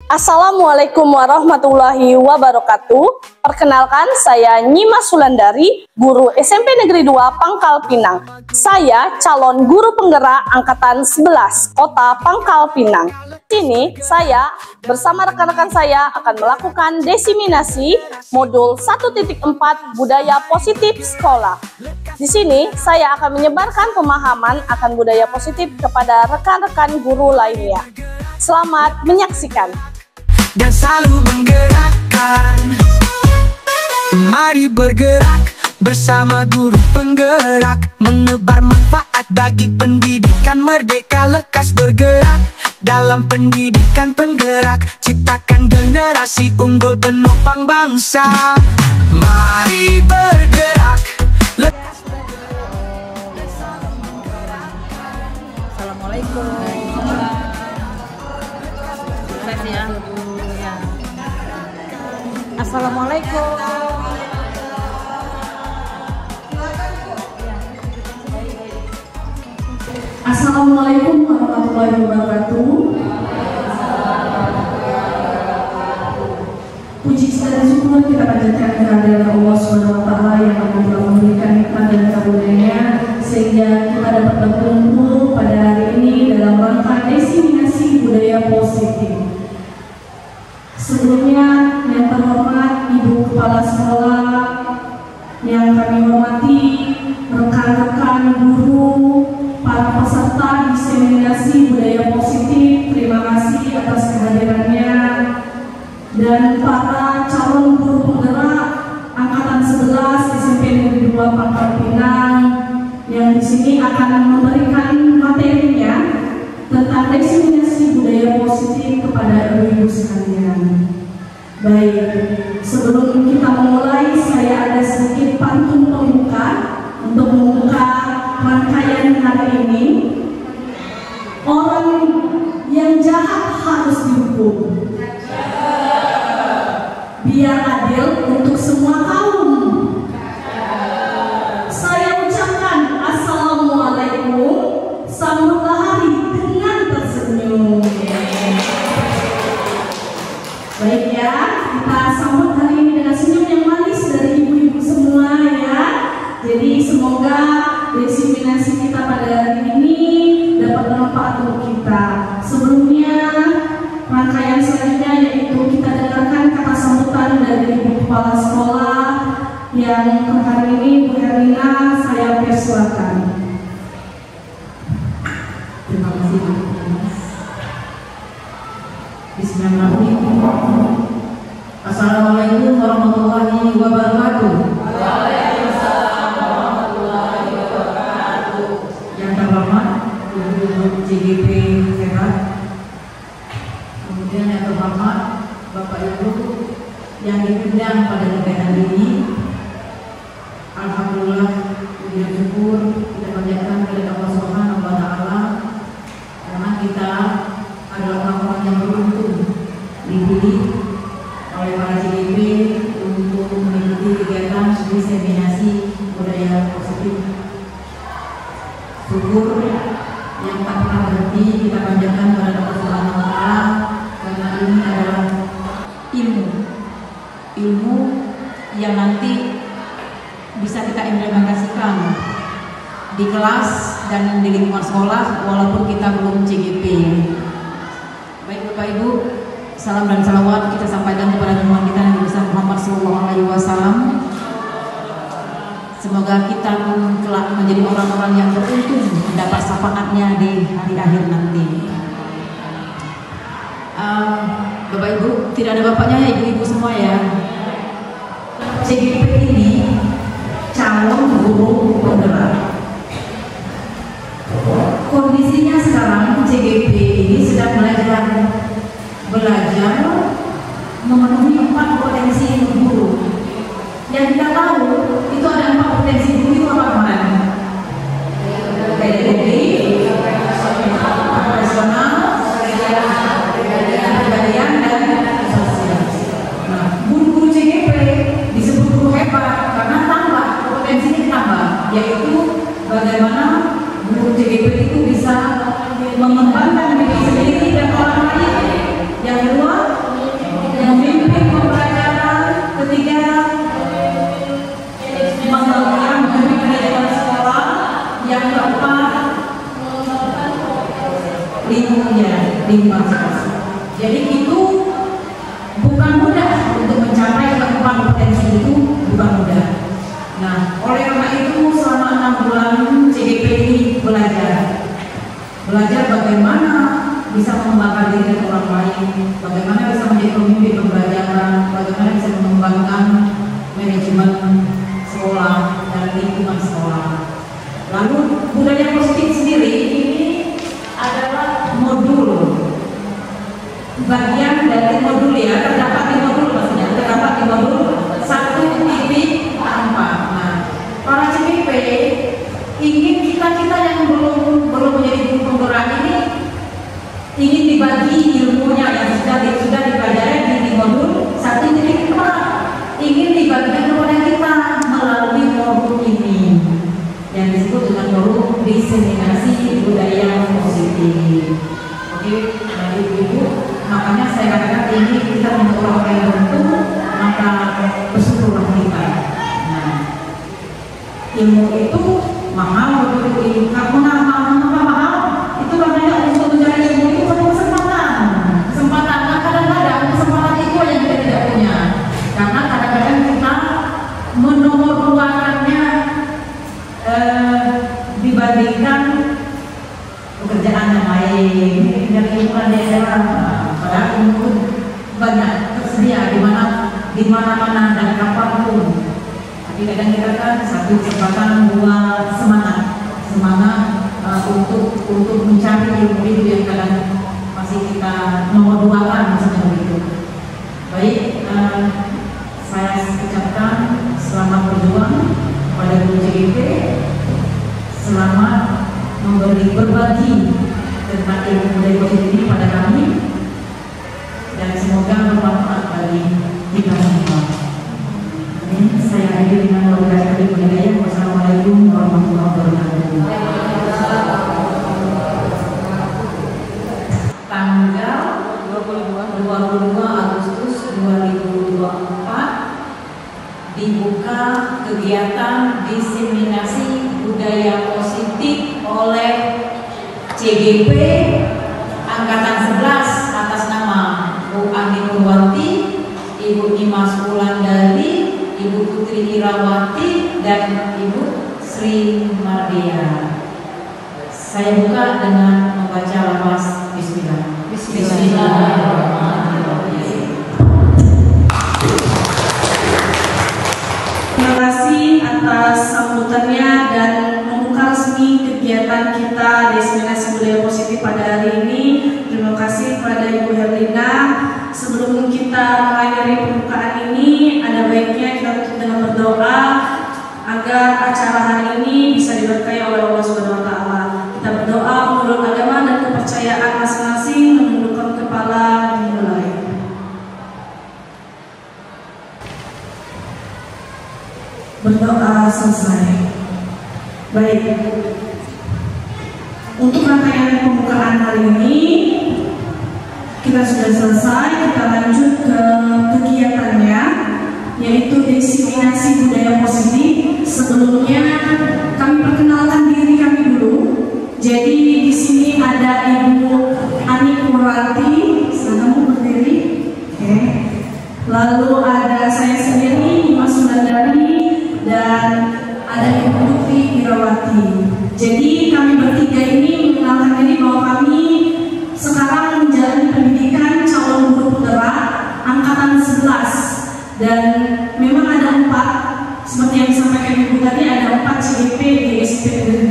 Assalamualaikum warahmatullahi wabarakatuh. Perkenalkan, saya Nyima Sulandari, guru SMP Negeri 2 Pangkal Pinang. Saya calon guru penggerak angkatan 11 Kota Pangkal Pinang. Di sini saya bersama rekan-rekan saya akan melakukan desiminasi modul 1.4 budaya positif sekolah. Di sini saya akan menyebarkan pemahaman akan budaya positif kepada rekan-rekan guru lainnya. Selamat menyaksikan. Dan selalu menggerakkan. Mari bergerak bersama guru penggerak, menebar manfaat bagi pendidikan merdeka. Lekas bergerak dalam pendidikan penggerak, ciptakan generasi unggul penopang bangsa. Mari bergerak. Assalamualaikum. Sukses ya. Assalamualaikum. Assalamualaikum warahmatullahi wabarakatuh. Puji dan syukur kita panjatkan kehadirat Allah Subhanahu wa Ta'ala yang telah memberikan nikmat dan karunia-Nya sehingga kita dapat berkumpul pada hari ini dalam rangka desiminasi budaya positif. Sebelumnya, yang terhormat Ibu Kepala Sekolah, yang kami hormati rekan-rekan guru, para peserta disiminasi budaya positif, terima kasih atas kehadirannya, dan para calon guru penggerak angkatan 11 SMP Negeri 2 Pangkal Pinang yang di sini akan memberikan materinya tentang desiminasi budaya positif kepada ibu-ibu sekalian. Baik, sebelum kita memulai, saya ada sedikit pantun pembuka untuk membuka rangkaian hari ini. Orang yang jahat harus dihukum, biar adil untuk semua kaum. Saya ucapkan Assalamualaikum, sambutlah hari dengan tersenyum. Baik ya, kita sambut hari ini dengan senyum yang manis dari ibu-ibu semua ya. Jadi semoga desiminasi kita pada hari ini dapat bermanfaat untuk kita. Sebelumnya, rangkaian selanjutnya yaitu kita dengarkan kata sambutan dari Ibu Kepala Sekolah yang hari ini Bu Herlina, saya persilakan. Terima kasih Bu. Bismillahirrahmanirrahim. Assalamualaikum warahmatullahi wabarakatuh. Waalaikumsalam warahmatullahi wabarakatuh. Yang terhormat Ibu CGP Sehat, kemudian yang terhormat Bapak Ibu yang diundang pada kegiatan ini. Alhamdulillah, puji dan syukur kita panjatkan kepada Allah Subhanahu wa Ta'ala karena kita adalah orang-orang yang beruntung dipilih oleh para CGP untuk mengikuti kegiatan disiminasi budaya positif. Syukur yang tak pernah berhenti kita panjatkan kepada Allah Subhanahu wa Ta'ala karena ini adalah ilmu yang nanti bisa kita implementasikan di kelas dan di lingkungan sekolah walaupun kita belum CGP. Baik Bapak Ibu, salam dan salawat kita sampaikan kepada junjungan kita Nabi besar Muhammad SAW. Semoga kita pun kelak menjadi orang-orang yang beruntung mendapat syafaatnya di hari akhir nanti. Bapak Ibu, tidak ada bapaknya ya ibu-ibu semua ya. CGP ini calon guru penggerak. Kondisinya sekarang CGP ini sedang belajar memenuhi 4 potensi guru. Yang kita tahu itu ada 4 potensi guru itu apa kemarin? Pedagogi, profesional, kepribadian dan sosial. Nah, guru-guru CGP disebut guru hebat karena tambah potensinya ditambah, yaitu bagaimana guru CGP itu bisa mengembangkan diri sendiri dan orang lain. Yang kedua, lingkungan sekolah. Jadi itu bukan mudah untuk mencapai kompetensi itu, bukan mudah. Nah, oleh karena itu selama 6 bulan CGP ini belajar bagaimana bisa mengembangkan diri orang lain, bagaimana bisa menjadi pemimpin pembelajaran, bagaimana bisa mengembangkan manajemen sekolah dan lingkungan sekolah. Lalu budaya positif sendiri ini adalah modul, bagian dari modul ya, terdapat di modul maksudnya, terdapat di modul 1.4. Nah, para CGP ingin kita yang belum menjadi guru penggerak ini ingin dibagi ilmunya yang sudah dipelajari di modul 1.4, ingin dibagikan kepada kita melalui modul ini yang disebut dengan modul diseminasi budaya positif. Oke, nah ibu-ibu, makanya saya katakan ini kita untuk orang yang beruntung, maka bersyukurlah kita. Nah, ilmu itu mahal, itu mahal. Itu makanya untuk mencari ilmu itu perlu kesempatan. Nah, kadang-kadang kesempatan itu yang kita tidak punya, karena kadang-kadang kita menomor-duakannya dibandingkan pekerjaan yang lain dari lingkungan daerah. Padahal ilmu banyak tersedia di mana-mana dan kapanpun. Tapi kadang kita kan satu kesempatan, dua semangat untuk mencari ilmu itu yang kadang masih kita nomor duakan misalnya begitu. Baik, saya ucapkan selamat berjuang pada guru CGP, selamat berbagi tentang ilmu budaya positif ini pada kami, dan semoga bermanfaat bagi kita semua. Saya akhiri dengan wabillahi taufiq. Wassalamualaikum warahmatullahi wabarakatuh. Tanggal 22 Agustus 2024 dibuka kegiatan diseminasi budaya positif oleh CGP Angkatan 11 atas nama Bu Ani Purwanti, Ibu Nimas Wulandari, Ibu Putri Irawati, dan Ibu Sri Mardia. Saya buka dengan membaca lafaz Bismillah. Bismillahirrahmanirrahim. Terima kasih atas sambutannya dan membuka resmi kegiatan kita diseminasi budaya positif pada hari ini. Terima kasih kepada Ibu Herlina. Sebelum kita mengakhiri pembukaan ini, ada baiknya kita tutup dengan berdoa agar acara hari ini bisa diberkahi oleh Allah Subhanahu wa Ta'ala. Kita berdoa menurut agama dan kepercayaan masing-masing, menundukkan kepala, dimulai. Berdoa selesai. Baik. Untuk rangkaian pembukaan hari ini kita sudah selesai. Kita lanjut ke kegiatannya, yaitu diseminasi budaya positif. Sebelumnya kami perkenalkan diri kami dulu. Jadi di sini ada Ibu Ani Purwanti, silakan berdiri. Oke. Lalu ada saya sendiri, Nimas Wulandari, dan ada Ibu Putri Irawati. Jadi kami bertiga ini mengenalkan diri bahwa kami sekarang menjalani pendidikan calon guru penggerak angkatan 11, dan memang ada 4 seperti yang disampaikan Ibu tadi, ada 4 CGP di SP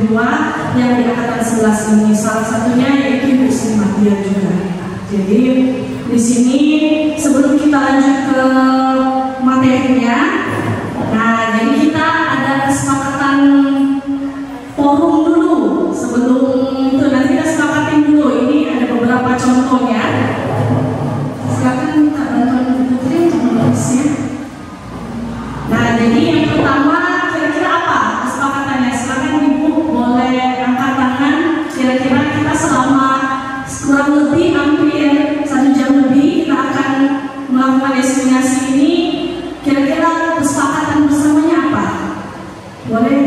2 yang di angkatan 11 ini. Salah satunya yaitu Ibu Sri Mardia juga. Jadi di sini sebelum kita lanjut ke materinya, nah jadi kita ada kesepakatan forum dulu. Sebelum itu nanti kita sepakatin dulu. Ini ada beberapa contohnya. Silakan minta bantuan Ibu Putri untuk menulisnya. Nah, jadi yang pertama kira-kira apa kesepakatannya? Silakan Ibu boleh angkat tangan. Kira-kira kita selama kurang lebih hampir 1 jam lebih kita akan melakukan diseminasi ini. Kira-kira kesepakatan bersamanya apa? Boleh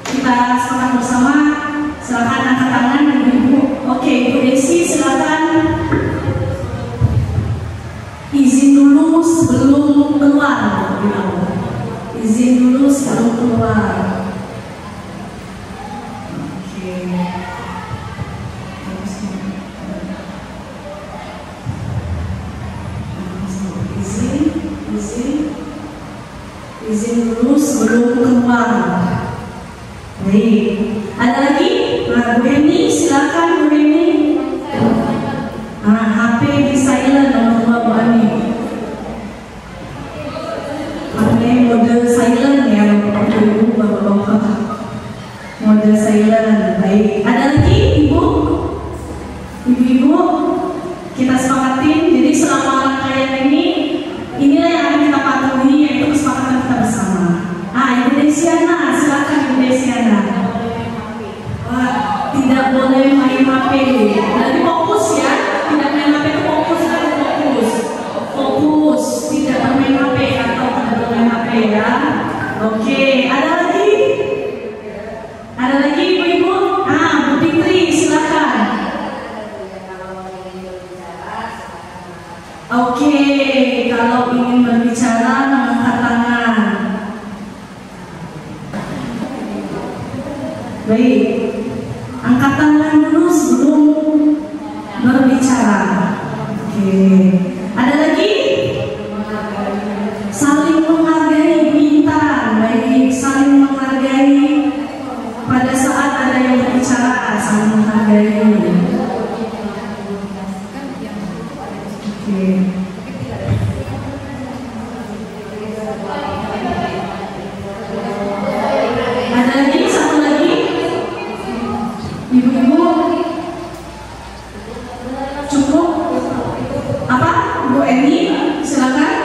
kita sepakat bersama? Silakan angkat tangan Ibu. Oke, Ibu Desi silakan dulu sebelum keluar. Izin dulu sebelum keluar. Oke. Izin dulu sebelum keluar. Baik. Ada lagi? Nah, Bu Eni, silakan Bu Eni. HP di silent nomor 2 Bu Ani. HP mode silent ya, Ibu, Bapak-bapak. Mode silent. Baik. Ada lagi Ibu? Ibu-ibu, kita sepakatin. Jadi selama rangkaian ini, inilah yang akan kita patuhi, yaitu kesepakatan kita bersama. Ibu Desiana, silakan Ibu Desiana. Tidak boleh main HP. Jadi fokus ya. Tidak main HP itu fokus, harus fokus. Fokus, tidak bermain HP atau tidak bermain HP ya. Oke, ada lagi? Ada lagi Ibu-ibu? Bu Fitri, silakan. Oke, kalau ingin berbicara mengangkat tangan. Baik, angkat tangan dulu sebelum berbicara. Oke, ada lagi? Saling menghargai, bintang. Baik, saling menghargai pada saat ada yang berbicara, saling menghargai. Oke. Ada lagi? Satu lagi? Ibu-ibu? Cukup? Apa? Bu Eni? Silakan.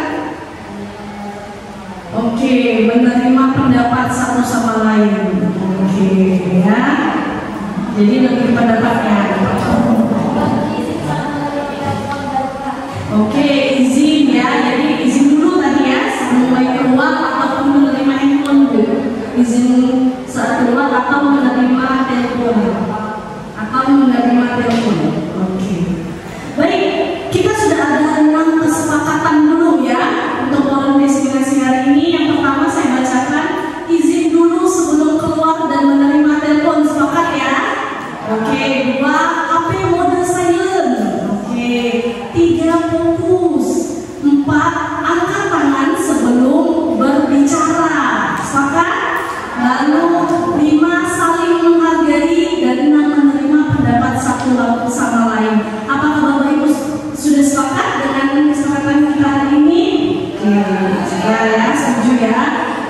Oke, menerima pendapat satu sama lain. Oke, ya. Jadi lebih pendapatnya. Oke, izin ya. Jadi izin dulu tadi ya, sebelum mulai keluar ataupun menerima handphone dulu. Izin saat keluar atau menerima telepon. Oke. Baik, kita sudah ada 6 kesepakatan dulu ya untuk forum destinasi hari ini. Yang pertama saya bacakan, izin dulu sebelum keluar dan menerima telepon. Sepakat ya? Oke. 2, HP mode silent. Oke. 3, fokus. 4, angkat tangan sebelum berbicara. Sepakat? Lalu 5, saling menghargai, dan 6, menerima pendapat satu sama lain. Apakah Bapak Ibu sudah sepakat dengan kesepakatan kita hari ini? Ya, setuju ya.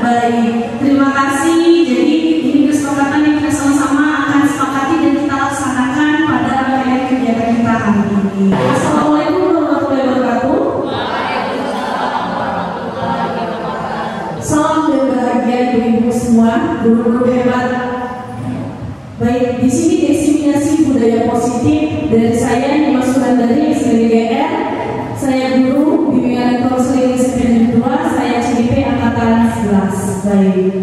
Baik, terima kasih. Jadi ini kesepakatan yang kita sama-sama akan sepakati dan kita laksanakan pada rangkaian kegiatan kita hari ini. Assalamualaikum warahmatullahi wabarakatuh. Salam dan bahagia ibu-ibu semua, guru-guru hebat. Baik, di sini diseminasi budaya positif dari saya Nima Sulandari, SDGR. Saya guru bimbingan konseling SMP 2, saya CDP angkatan 11. Baik.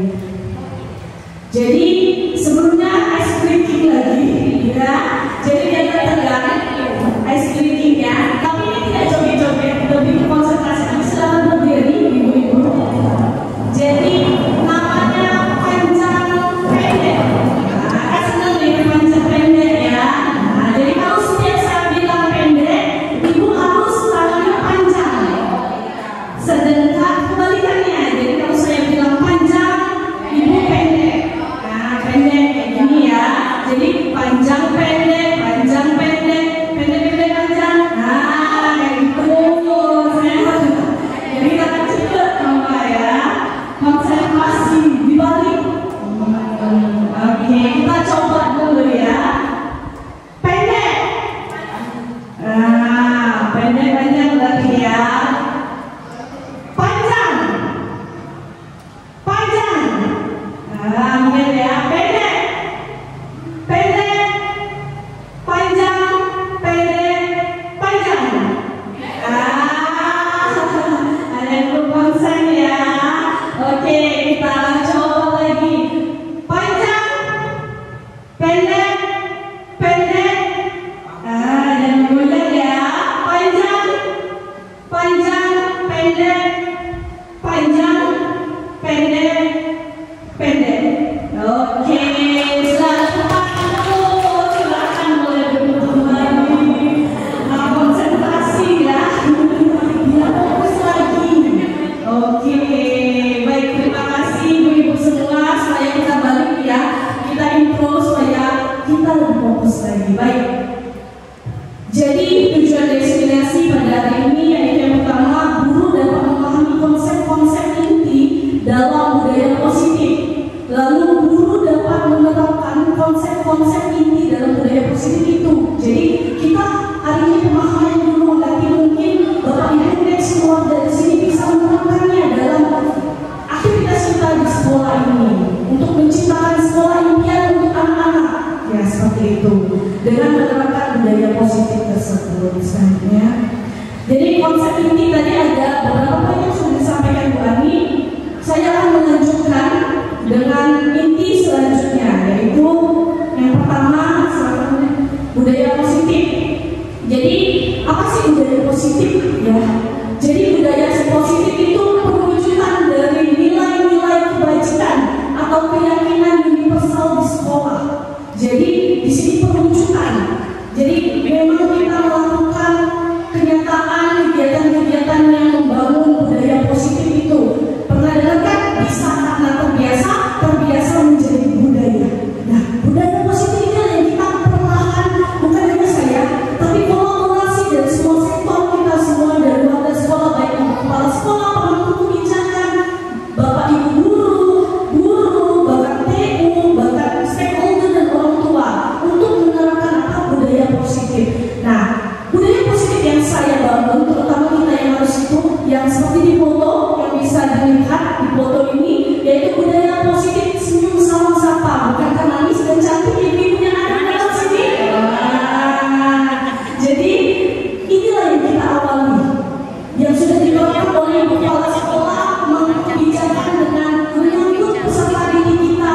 Jadi sebelumnya ice breaking lagi, ya. Jadi jangan tegang, ice breaking ya. Tapi ini tidak joget-joget, lebih konsentrasi. Tapi silakan berdiri, ibu-ibu. Jadi namanya panjang pendek. Senang nih panjang pendek ya. Jadi kalau setiap saya bilang pendek, ibu harus tangannya panjang. Sedangkan kebalikannya, jadi kalau saya bilang panjang, konsep inti tadi ada beberapa poin yang sudah disampaikan Bu Ani. Saya akan melanjutkan dengan inti selanjutnya, yaitu yang pertama budaya positif. Jadi apa sih budaya positif? Ya, jadi budaya positif itu perwujudan dari nilai-nilai kebajikan atau keyakinan universal di sekolah. Jadi di sini perwujudan. Jadi memang kita melakukan kenyataan kegiatan-kegiatan yang membangun budaya positif itu. Pernah dengar kan? Bisa karena terbiasa menjadi budaya. Nah, budaya positif ini yang kita perlahan, bukan hanya saya, tapi kolaborasi dari semua sektor kita semua, dari warga sekolah, baik kepala sekolah, pemangku kebijakan, bapak ibu guru, bahkan TU, bahkan stakeholder dan orang tua untuk menerapkan budaya positif. Nah, budaya positif yang saya bangun, terutama kita yang harus itu, yang seperti di foto, yang bisa dilihat di foto ini, yaitu budaya positif senyum salam sapa, bukan karena manis dan cantik ibu-ibunya ada dalam sini. Jadi inilah yang kita awali, yang sudah dilakukan oleh kepala sekolah, mengebijakan dengan menyambut peserta didik kita.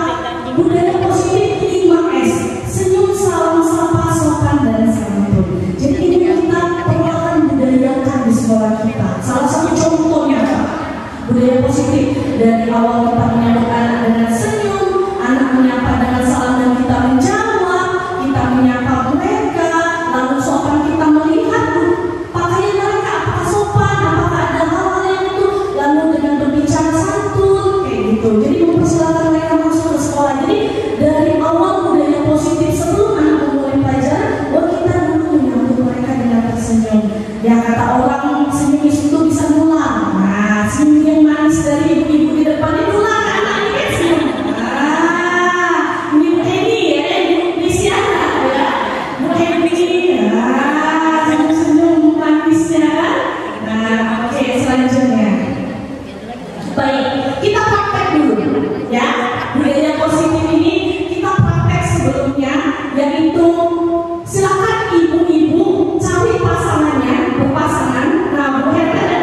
Budaya positif 5S, senyum salam sapa sopan dan santun. Jadi ini kita perlahan budayakan di sekolah kita. Salah satu contohnya budaya positif dari awal kita menyambut anak dengan senyum, anak menyapa dengan salam dan kita menjawab, kita menyapa mereka, lalu sopan kita melihat pakaian mereka apakah sopan, apakah ada hal-hal yang itu, lalu dengan berbicara santun kayak gitu. Jadi mempersilakan mereka masuk ke sekolah. Jadi dari awal budaya positif sebelum anak memulai pelajaran, kita dulu menyambut mereka dengan tersenyum. Ya kata orang senyum itu bisa nular. Nah, senyum yang manis dari ibu-ibu di depan itu nular ke anak ini kan senyum. Ini Bu Eni ya, Bu Siana ya, Bu Eni ya, senyum-senyum manisnya kan. Nah, oke, selanjutnya. Baik, kita praktek dulu ya. Budaya positif ini kita praktek sebelumnya, yaitu silakan ibu-ibu cari pasangannya, berpasangan. Nah, Bu Herta dan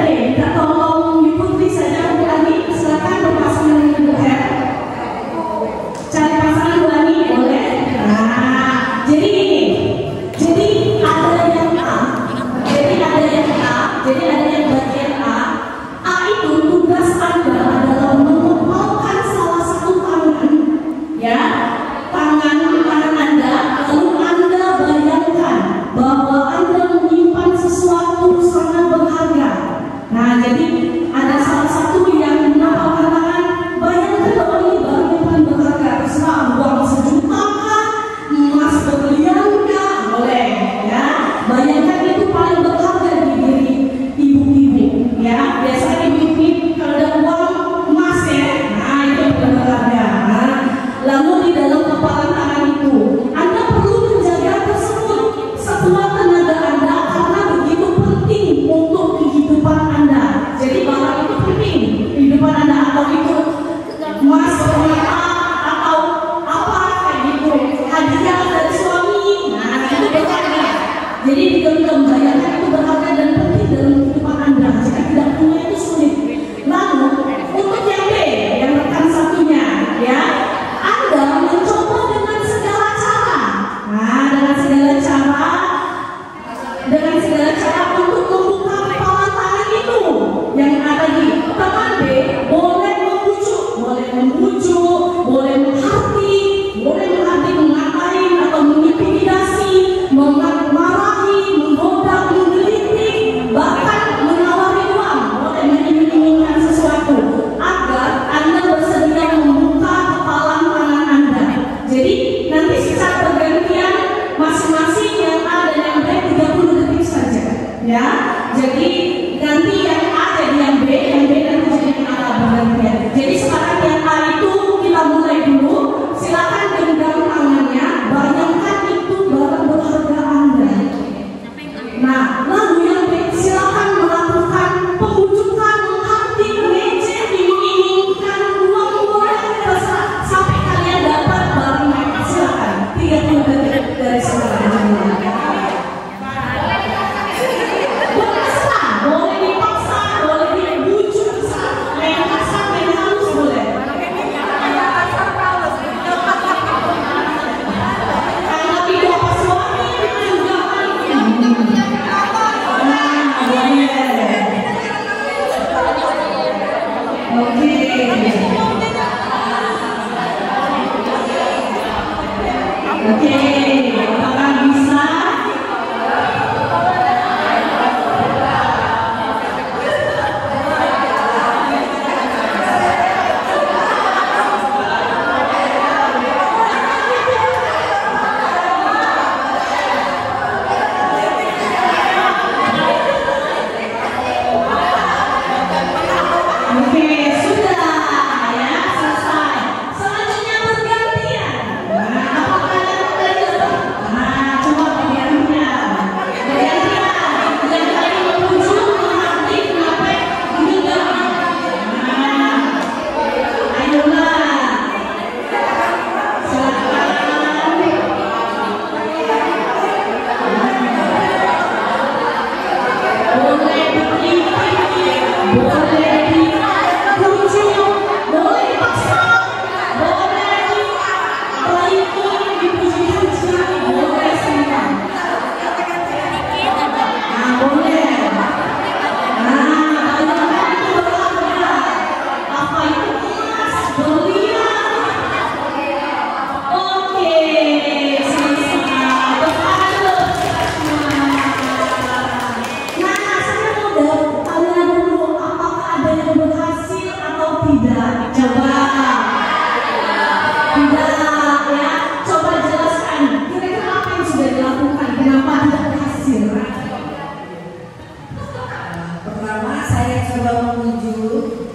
mencoba membujuk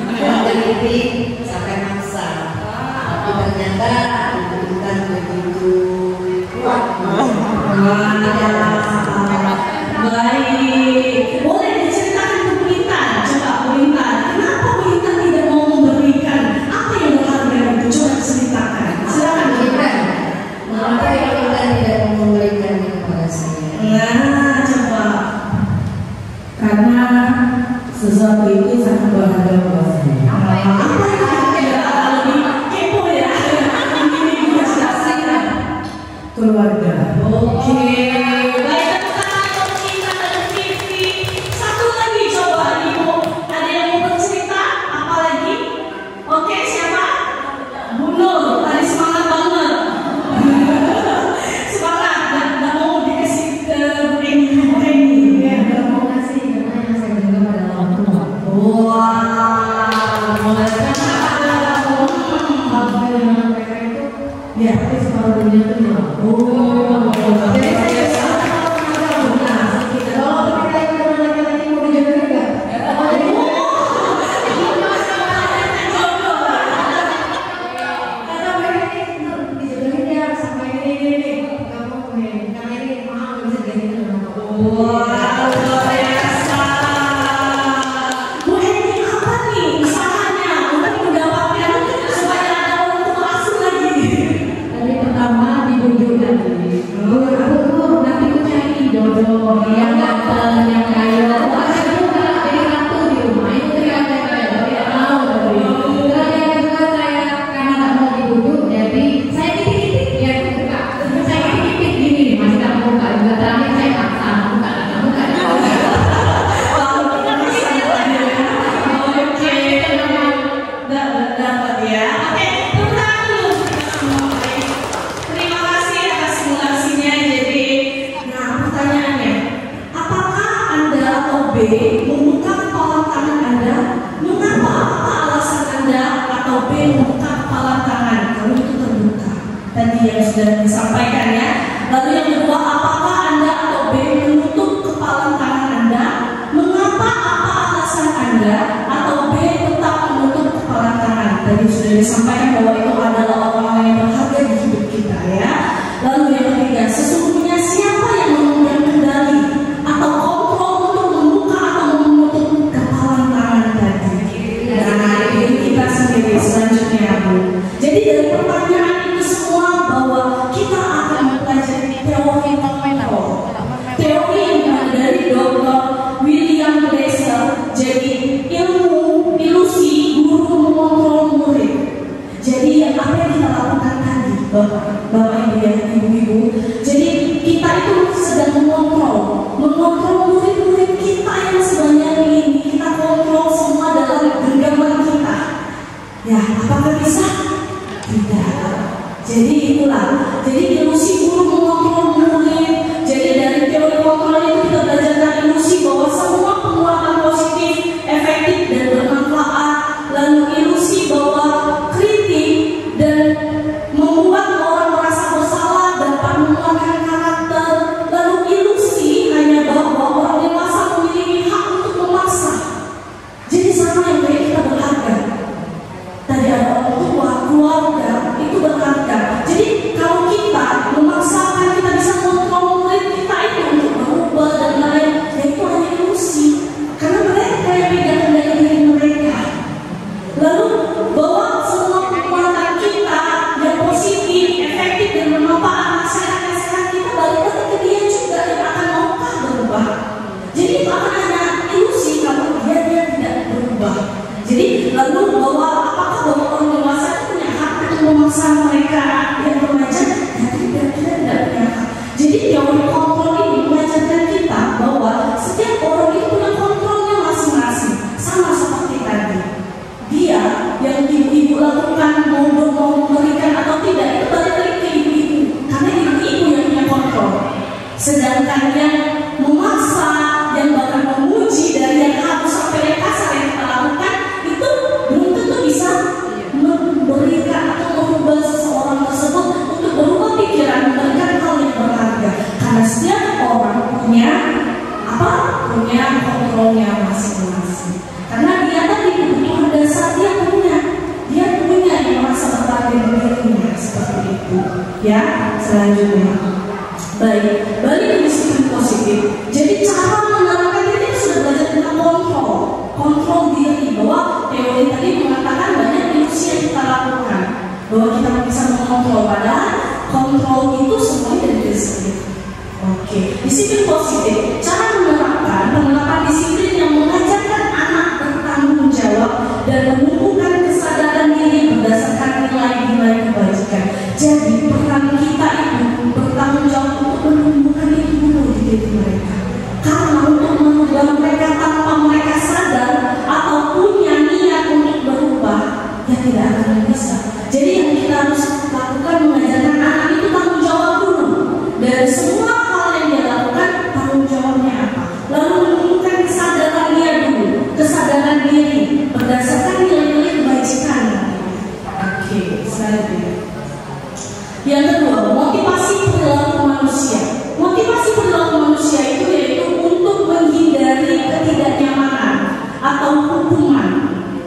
meneliti sampai maksa, tapi ternyata bukan begitu kuat. Baik, boleh diceritakan ke Bu Intan? Coba Bu Intan, kenapa Bu Intan tidak mau memberikan apa yang berharga itu? Coba ceritakan. Silakan Bu Intan. Mengapa kita tidak mau memberikannya kepada saya? Nah, coba. Karena sesuatu itu sangat berharga buat saya. Apa yang lebih kepo ya? Ini juga jelaskan. Keluarga. Oke, baik, tepuk tangan untuk Bu Intan dan Bu Vivi. Satu lagi coba Ibu, ada yang mau bercerita? Apa lagi? Oke, siapa? Bu Nur, tadi semangat banget. Semangat, dan mau dikasih ke Reni. Ya, nggak mau ngasih karena saya juga pada orang tua. Wow, boleh kan? Apa yang mereka itu? Ya, Tapi separuh dunia itu hilang. Jadi saya sangat mengenal kita. Kalau kita itu laki-laki mau dijodohin nggak? Karena mereka ini dijodohin ya sama ini. Kamu nih, karena ini mahal bisa jadi Wow, luar biasa. Bu Eni, apa nih usahanya untuk mendapatkan supaya ada orang tua asuh lagi? Tadi pertama dibujuk nanti. Nanti aku cari jodoh yang ganteng, yang kaya. Aku juga jadi ratu di rumah itu yang tidak mau dari. Yang kedua saya karena tak mau dibujuk, jadi saya titik-titik ya buka. Saya titik-titik gini, masih tak mau buka juga. Terakhir saya paksa buka. Oke, dapat ya. Oke, tepuk tangan dulu. Terima kasih atas simulasinya. Jadi, nah pertanyaannya, apakah Anda atau B membuka kepala tangan Anda? Mengapa? Apa alasan Anda atau B membuka kepala tangan? Kalau itu terbuka. Tadi yang sudah disampaikan ya. Lalu yang kedua, apakah Anda atau B menutup kepala tangan Anda? Mengapa? Apa alasan Anda atau B tetap menutup kepala tangan? Tadi sudah disampaikan bahwa itu adalah orang-orang yang berharga di hidup kita ya. Lalu yang ketiga, sesungguhnya siapa yang memegang kendali atau kontrol untuk membuka atau menutup kepala tangan tadi? Nah, ini kita sendiri selanjutnya Bu. Jadi dari pertanyaan itu semua bahwa kita akan mempelajari teori kontrol. Teori yang dari Dr. William Glasser, jadi ilmu ilusi guru mengontrol murid. Jadi apa yang kita lakukan tadi, Bapak Ibu ya, Ibu-ibu. Jadi kita itu sedang mengontrol murid-murid kita yang sebenarnya ini kita kontrol semua dalam genggaman kita. Ya, apakah bisa? Tidak. Jadi itulah. Jadi ilusi guru mengontrol murid. Jadi dari teori kontrol itu kita belajar tentang ilusi bahwa semua penguatan positif, efektif dan bermanfaat. Lalu ilusi bahwa kritik dan membuat orang merasa bersalah dapat menguatkan karakter. Lalu ilusi hanya bahwa orang dewasa memiliki hak untuk memaksa. Jadi sama yang kayak kita berharga. Tadi ada orang tua, keluarga itu berharga. Jadi kalau kita memaksakan kita bisa mengontrol murid kita itu untuk berubah dan lain, ya itu hanya ilusi. Karena mereka yang pegang kendali diri mereka. Lalu bahwa semua kekuatan kita yang positif, efektif dan bermanfaat masyarakat kita balik lagi ke dia juga yang akan maukah berubah. Jadi itu akan ada ilusi kalau dia tidak berubah. Jadi lalu bahwa apakah bahwa orang dewasa itu punya hak untuk memaksa mereka yang remaja? Ya tidak punya hak. Jadi teori kontrol ini mengajarkan kita bahwa setiap orang itu punya kontrolnya masing-masing, sama seperti tadi. Dia yang ibu-ibu lakukan mau memberikan atau tidak itu balik lagi ke ibu-ibu, karena ibu-ibu yang punya kontrol. Sedangkan yang memaksa, yang bahkan memuji dari yang halus sampai yang kasar yang kita lakukan itu belum tentu bisa memberikan atau merubah seseorang tersebut untuk berubah pikiran, memberikan hal yang berharga. Karena setiap orang punya kontrolnya masing-masing. masing-masing. Karena dia tadi kebutuhan dasar dia punya yang merasa berharga dirinya seperti itu. Ya, selanjutnya. Baik, balik ke disiplin positif. Jadi cara menerapkan ini sudah belajar tentang kontrol diri, bahwa teori tadi mengatakan banyak ilusi yang kita lakukan, bahwa kita bisa mengontrol, padahal kontrol itu semuanya dari diri sendiri. Oke, disiplin positif. Cara penerapan disiplin yang mengajarkan anak bertanggung jawab dan menumbuhkan kesadaran diri berdasarkan nilai-nilai kebajikan. Jadi peran kita itu bertanggung jawab untuk menumbuhkan itu dulu di diri mereka. Karena untuk mengubah mereka tanpa mereka sadar atau punya niat untuk berubah, ya tidak akan bisa. Jadi yang kita harus lakukan mengajarkan anak itu tanggung jawab dulu dari semua hal yang dia lakukan, tanggung jawabnya apa. Lalu menumbuhkan kesadaran dia dulu, kesadaran diri berdasarkan nilai-nilai kebajikan. Oke, selanjutnya. Yang kedua, motivasi perilaku manusia. Motivasi perilaku manusia itu yaitu untuk menghindari ketidaknyamanan atau hukuman.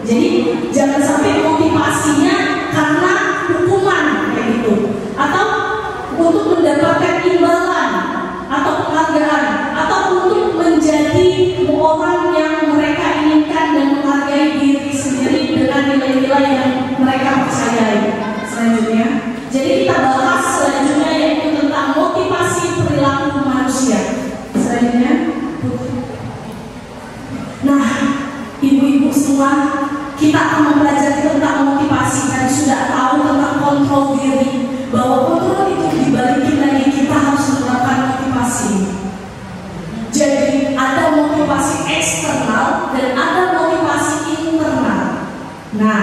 Jadi jangan sampai motivasinya karena hukuman kayak gitu, atau untuk mendapatkan imbalan atau penghargaan, atau untuk menjadi orang yang mereka inginkan dan menghargai diri sendiri dengan nilai-nilai yang mereka percayai. Selanjutnya, jadi kita bahas selanjutnya yaitu tentang motivasi perilaku manusia. Selanjutnya, nah, ibu-ibu semua, kita akan mempelajari tentang motivasi. Tadi sudah tahu tentang kontrol diri, bahwa kontrol itu dibalikin lagi, kita harus menerapkan motivasi. Jadi ada motivasi eksternal dan ada motivasi internal. Nah,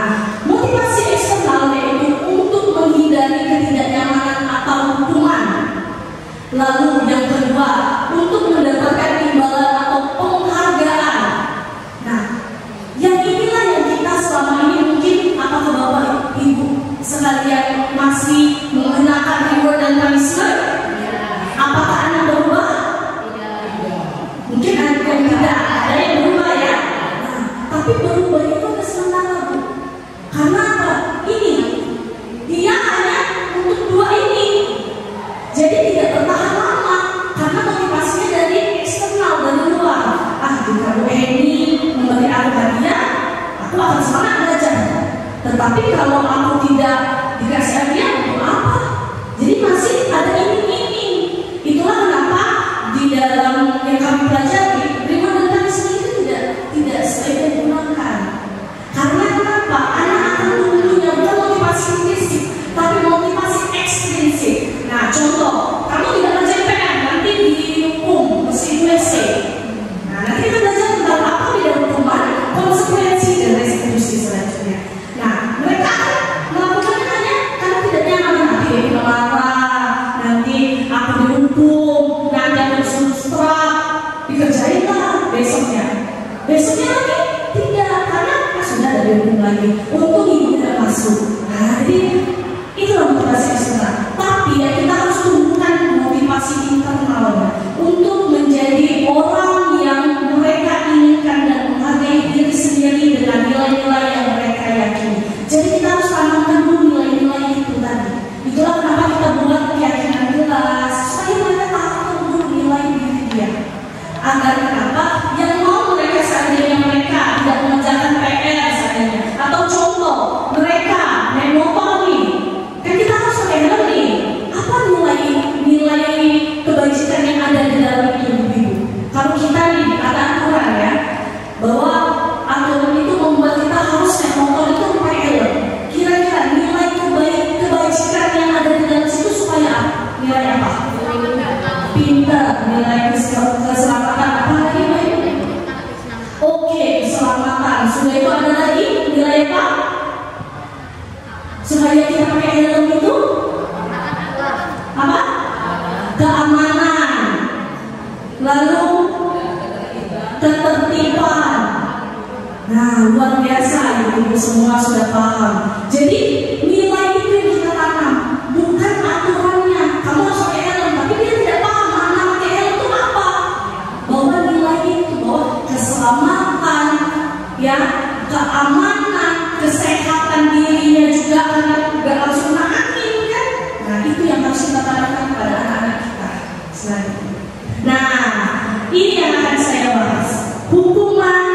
motivasi eksternal yaitu untuk menghindari ketidaknyamanan atau hukuman. Lalu yang kedua, untuk mendapatkan imbalan atau penghargaan. Nah, yang inilah yang kita selama ini mungkin, apakah Bapak Ibu sekalian masih menggunakan reward dan punishment? Apakah Anda berubah? Mungkin ada yang tidak, ada yang berubah ya. Nah, tapi berubah itu ada sementara, Bu. Karena apa? Ini dia hanya untuk dua ini. Jadi tidak bertahan lama karena motivasinya dari eksternal, dari luar. Jika Bu Eni memberi aku hadiah, aku akan semangat belajar. Tetapi kalau aku tidak dikasih hadiah, untuk apa? Jadi masih ada iming-iming. Itulah kenapa di dalam yang kami pelajari, reward dan punishment itu tidak sebaiknya digunakan. Karena kenapa? Anak akan tumbuhnya bukan motivasi fisik, tapi motivasi ekstrinsik. Nah, contoh, kamu tidak kerjain PR, nanti dihukum, mesti WC. Nah, nanti kita belajar tentang apa tidak hukuman, konsekuensi dan restitusi selanjutnya. Nah, mereka melakukannya hanya karena tidak nyaman. Nanti kita marah, nanti aku dihukum, nanti aku disuruh strike, dikerjain lah besoknya. Besoknya lagi tidak, karena sudah ada dihukum lagi. Untung ibu tidak masuk. Nah, jadi itulah motivasi eksternal. Tapi ya kita harus tumbuhkan motivasi internalnya untuk menjadi orang yang mereka inginkan dan menghargai diri sendiri dengan nilai-nilai yang mereka yakini. Jadi kita harus tanamkan dulu nilai-nilai itu tadi. Itulah kenapa kita buat keyakinan jelas supaya mereka tahu dulu nilai diri dia. Agar kenapa yang mau mereka seandainya mereka tidak mengerjakan PR seandainya, atau contoh mereka naik motor nih, kan kita harus pakai helm nih. Apa nilai kebajikan yang ada di dalam itu, ibu? Kalau kita nih ada aturan ya, bahwa aturan itu membuat kita harus naik motor itu pakai helm. Kira-kira nilai kebajikan yang ada di dalam situ supaya apa? Nilai apa? Pintar, nilai keselamatan apa lagi, Mbak? Oke, keselamatan. Sudah itu ada lagi nilai apa? Supaya kita pakai helm itu apa? Keamanan. Lalu ketertiban. Nah, luar biasa, ibu semua sudah paham. Jadi nilai itu yang kita tanam, bukan aturannya. Kamu harus pakai helm, tapi dia tidak paham makna pakai helm itu apa. Bahwa nilai itu, bahwa keselamatan ya, keamanan, kesehatan dirinya juga anak nggak langsung angin kan. Nah itu yang harus kita tanamkan pada anak-anak kita selanjutnya. Nah ini yang akan saya bahas, hukuman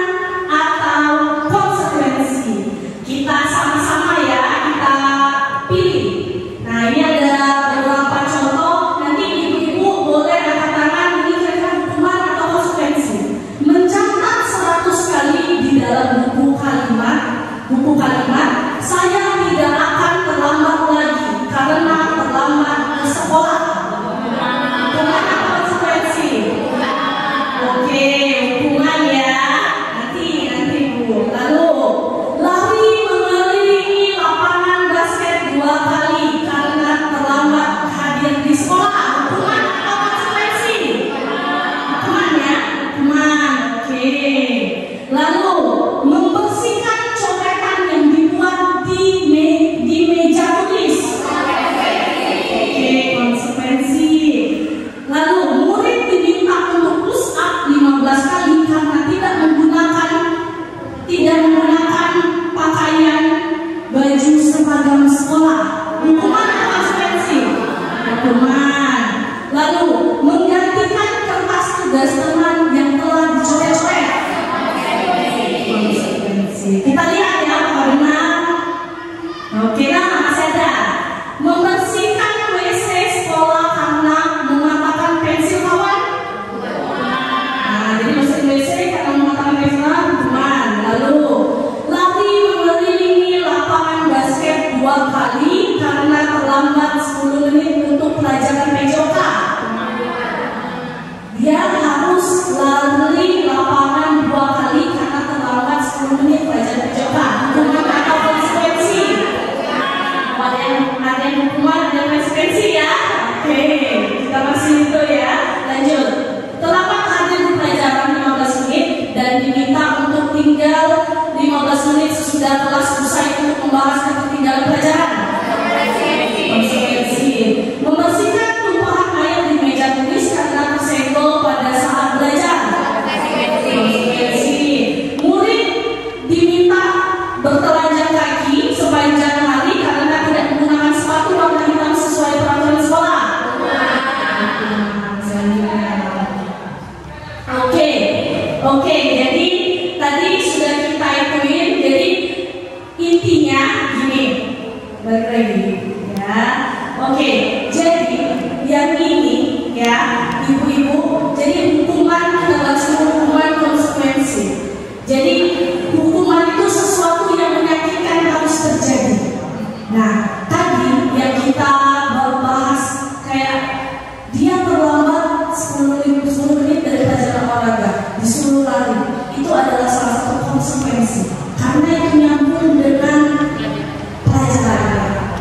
atau konsekuensi. Kita sama-sama ya, kita pilih. Nah ini ada beberapa contoh, nanti ibu-ibu boleh angkat tangan, ini kira-kira hukuman atau konsekuensi. Mencatat 100 kali di dalam buku kalimat, saya tidak akan terlambat lagi karena terlambat ke sekolah. Hukuman atau konsekuensi? Oke, hukuman ya. Nanti Bu. Lalu lari mengelilingi lapangan basket 2 kali karena terlambat hadir di sekolah. Hukuman atau konsekuensi? Hukuman ya, hukuman. Oke. Lalu membersihkan coretan yang dibuat di meja tulis. Oke, konsekuensi. Lalu murid diminta untuk push up 15 kali karena tidak menggunakan pakaian baju seragam sekolah. Hukuman atau konsekuensi? Hukuman. Lalu menggantikan kertas tugas teman yang telah dicoret-coret. Konsekuensi. Kita lihat ya apakah benar. Oke, nah masih ada. Membersihkan WC sekolah karena mematahkan pensil kawan. Nah, jadi bersihkan WC karena mematahkan pensil kawan, hukuman. Lalu lari mengelilingi lapangan basket 2 kali karena terlambat 10 menit untuk pelajaran PJOK. Dia harus lari lapangan 2 kali karena terlambat 10 menit pelajaran PJOK. Hukuman atau konsekuensi? Ada yang hukuman, ada yang konsekuensi ya. Oke, kita masih itu ya. Lanjut. Terlambat hadir di pelajaran 15 menit dan diminta untuk tinggal 15 menit sesudah kelas usai untuk membahas ketertinggalan pelajaran. Konsekuensi. Membersihkan tumpahan air di meja tulis karena tersenggol pada saat belajar. Konsekuensi. Murid diminta bertelanjang kaki sepanjang hari karena tidak menggunakan sepatu warna hitam sesuai peraturan sekolah. Oke, jadi tadi sudah kita ituin. Jadi intinya gini, balik lagi ya. Oke, jadi yang ini ya ibu-ibu, jadi hukuman kita bahas hukuman konsekuensi. Jadi hukuman itu sesuatu yang menyakitkan harus terjadi. Nah tadi yang kita baru bahas kayak dia terlambat 10 menit dari pelajaran olahraga, disuruh lari, itu adalah salah satu konsekuensi karena itu nyambung dengan pelajarannya.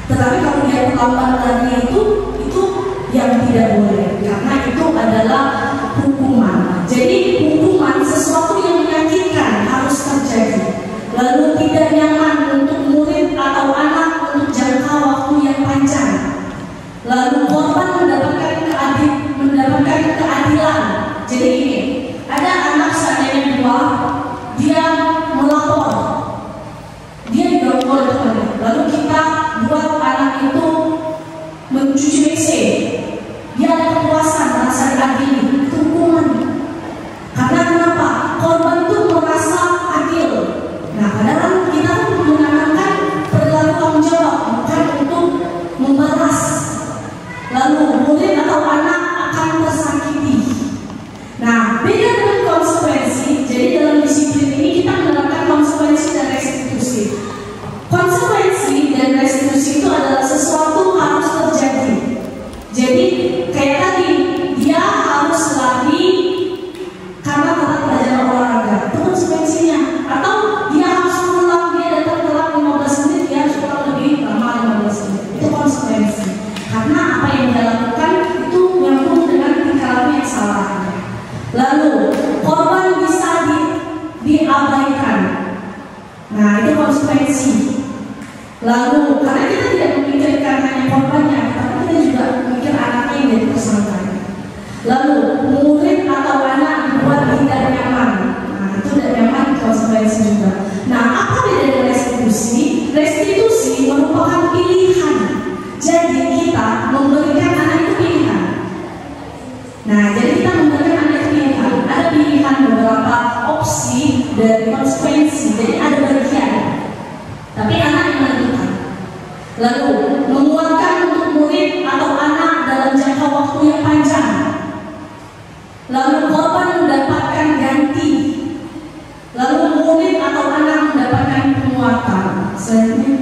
Tetapi kalau dia terlambat lari itu yang tidak boleh karena itu adalah hukuman. Jadi hukuman sesuatu yang menyakitkan harus terjadi, lalu tidak nyaman untuk murid atau anak untuk jangka waktu yang panjang. Lalu korban mendapatkan keadilan. Jadi ini ada anak seandainya 2, dia melapor, dia digaul oleh temannya. Lalu kita buat anak itu mencuci WC, dia ada kepuasan, merasa diadili, itu hukuman. Karena kenapa? Korban itu merasa adil. Nah, padahal kita menanamkan perilaku tanggung jawab, bukan untuk membalas. Lalu murid atau anak akan tersakiti. Nah, beda dengan konsekuensi. Jadi dalam disiplin ini kita menerapkan konsekuensi dan restitusi. Konsekuensi dan restitusi itu adalah sesuatu harus terjadi. Jadi kayak tadi dia harus lari karena telat pelajaran olahraga, itu konsekuensinya. Atau dia harus pulang, dia datang telat 15 menit, dia harus pulang lebih lama 15 menit, itu konsekuensi. Karena apa yang dia lakukan itu nyambung dengan tingkah laku yang salah. Lalu korban bisa diabaikan. Nah itu konsekuensi. Lalu karena kita tidak memikirkan hanya korbannya, tapi kita juga memikir anaknya yang jadi tersangka. Lalu murid atau anak dibuat tidak nyaman. Nah itu tidak nyaman konsekuensi. Lalu menguatkan untuk murid atau anak dalam jangka waktu yang panjang. Lalu korban mendapatkan ganti. Lalu murid atau anak mendapatkan penguatan. Selanjutnya.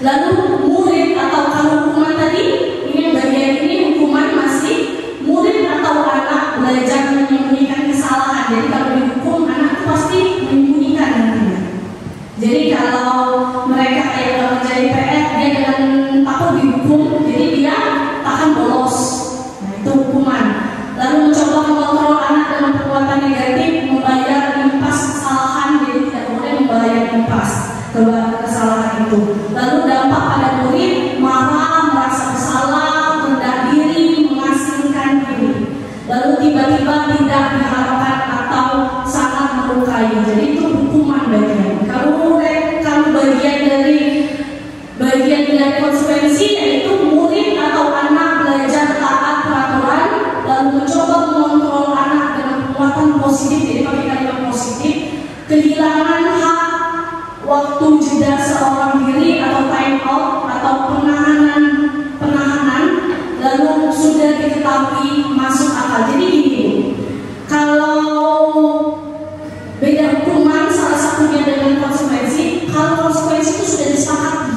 Lalu murid atau kalau hukuman tadi, ini bagian ini hukuman masih murid atau anak belajar menyembunyikan kesalahan. Jadi kalau dihukum anak itu pasti menyembunyikan nantinya. Jadi kalau mereka kayak mengerjain PR, dia dengan takut dihukum, jadi dia akan bolos. Nah itu hukuman. Lalu mencoba mengontrol anak dengan perbuatan negatif, membayar impas kesalahan, jadi tidak boleh membayar impas kesalahan itu. Lalu dampak pada murid, marah, merasa bersalah, rendah diri, mengasingkan diri. Lalu tiba-tiba tidak diharapkan atau sangat melukai. Jadi itu hukuman bagian. Kalau bagian dari konsekuensi yaitu murid atau anak belajar taat peraturan, lalu mencoba mengontrol anak dengan penguatan positif. Jadi pakai kalimat positif, kehilangan hak waktu jeda seorang diri atau time out atau penahanan, lalu sudah diketahui masuk akal. Jadi gini, kalau beda hukuman salah satunya dengan konsekuensi. Kalau konsekuensi itu sudah disepakati,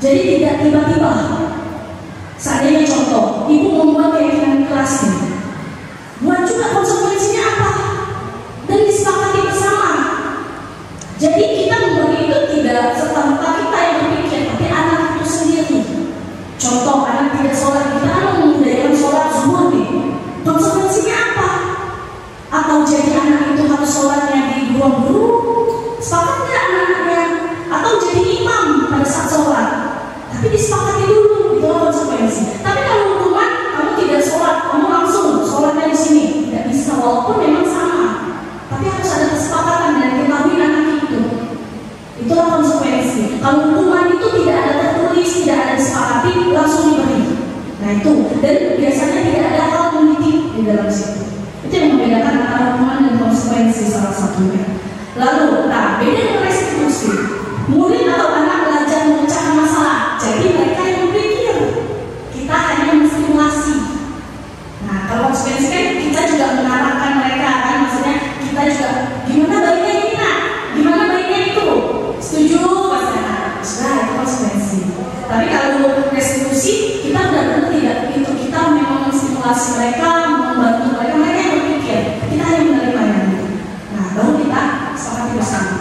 jadi tidak tiba-tiba. Seandainya contoh, ibu membuat keyakinan kelasnya, buat juga konsekuensinya apa, dan disepakati bersama. Jadi kita memberi itu tidak serta-merta kita yang berpikir, tapi anak itu sendiri. Contoh, anak tidak sholat, kita kan memudahkan sholat zuhur nih. Konsekuensinya apa? Atau jadi anak itu harus sholatnya di ruang guru? Sepakat nggak anak-anaknya? Atau jadi imam pada saat sholat? Tapi disepakati dulu, itu konsekuensi. Tapi kalau hukuman, kamu tidak sholat, kamu langsung sholatnya di sini, tidak bisa, walaupun memang sama. Tapi harus ada kesepakatan dan ketahui anak itu. Itulah konsekuensi. Kalau hukuman itu tidak ada tertulis, tidak ada disepakati, langsung diberi. Nah itu, dan biasanya tidak ada hal mendidik di dalam situ. Itu yang membedakan antara hukuman dan konsekuensi salah satunya. Lalu, nah beda dengan restitusi. Murid atau anak belajar memecahkan masalah, jadi mereka yang berpikir, kita hanya menstimulasi. Nah kalau konsekuensi kan kita juga mengarahkan mereka kan, maksudnya kita juga gimana baiknya ini nak, gimana baiknya itu, setuju pasti sudah itu konsekuensi. Tapi kalau restitusi kita benar-benar tidak begitu, kita memang menstimulasi mereka, membantu mereka, mereka yang berpikir, kita hanya menerima yang itu. Nah baru kita sepakati bersama.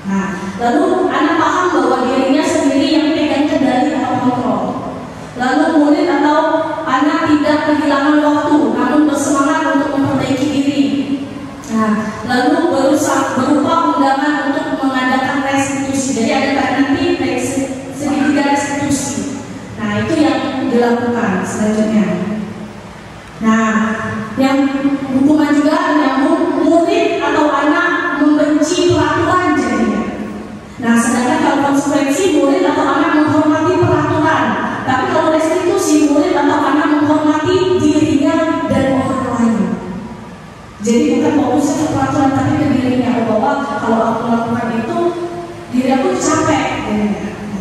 Nah lalu anak paham bahwa dirinya sendiri yang pegang kendali atau kontrol. Lalu murid atau anak tidak kehilangan waktu, namun bersemangat untuk memperbaiki diri. Nah, lalu berupa undangan untuk mengadakan restitusi. Jadi ada nanti segitiga restitusi. Nah, itu yang dilakukan selanjutnya. Nah, yang hukuman juga menyambung murid atau anak membenci peraturan jadinya. Nah, sedangkan kalau konsekuensi murid atau anak menghormati peraturan. Tapi kalau restitusi murid atau anak menghormati dirinya dan orang lain. Jadi bukan fokusnya ke peraturan tapi ke dirinya. Bahwa kalau aku melakukan itu diri aku capek.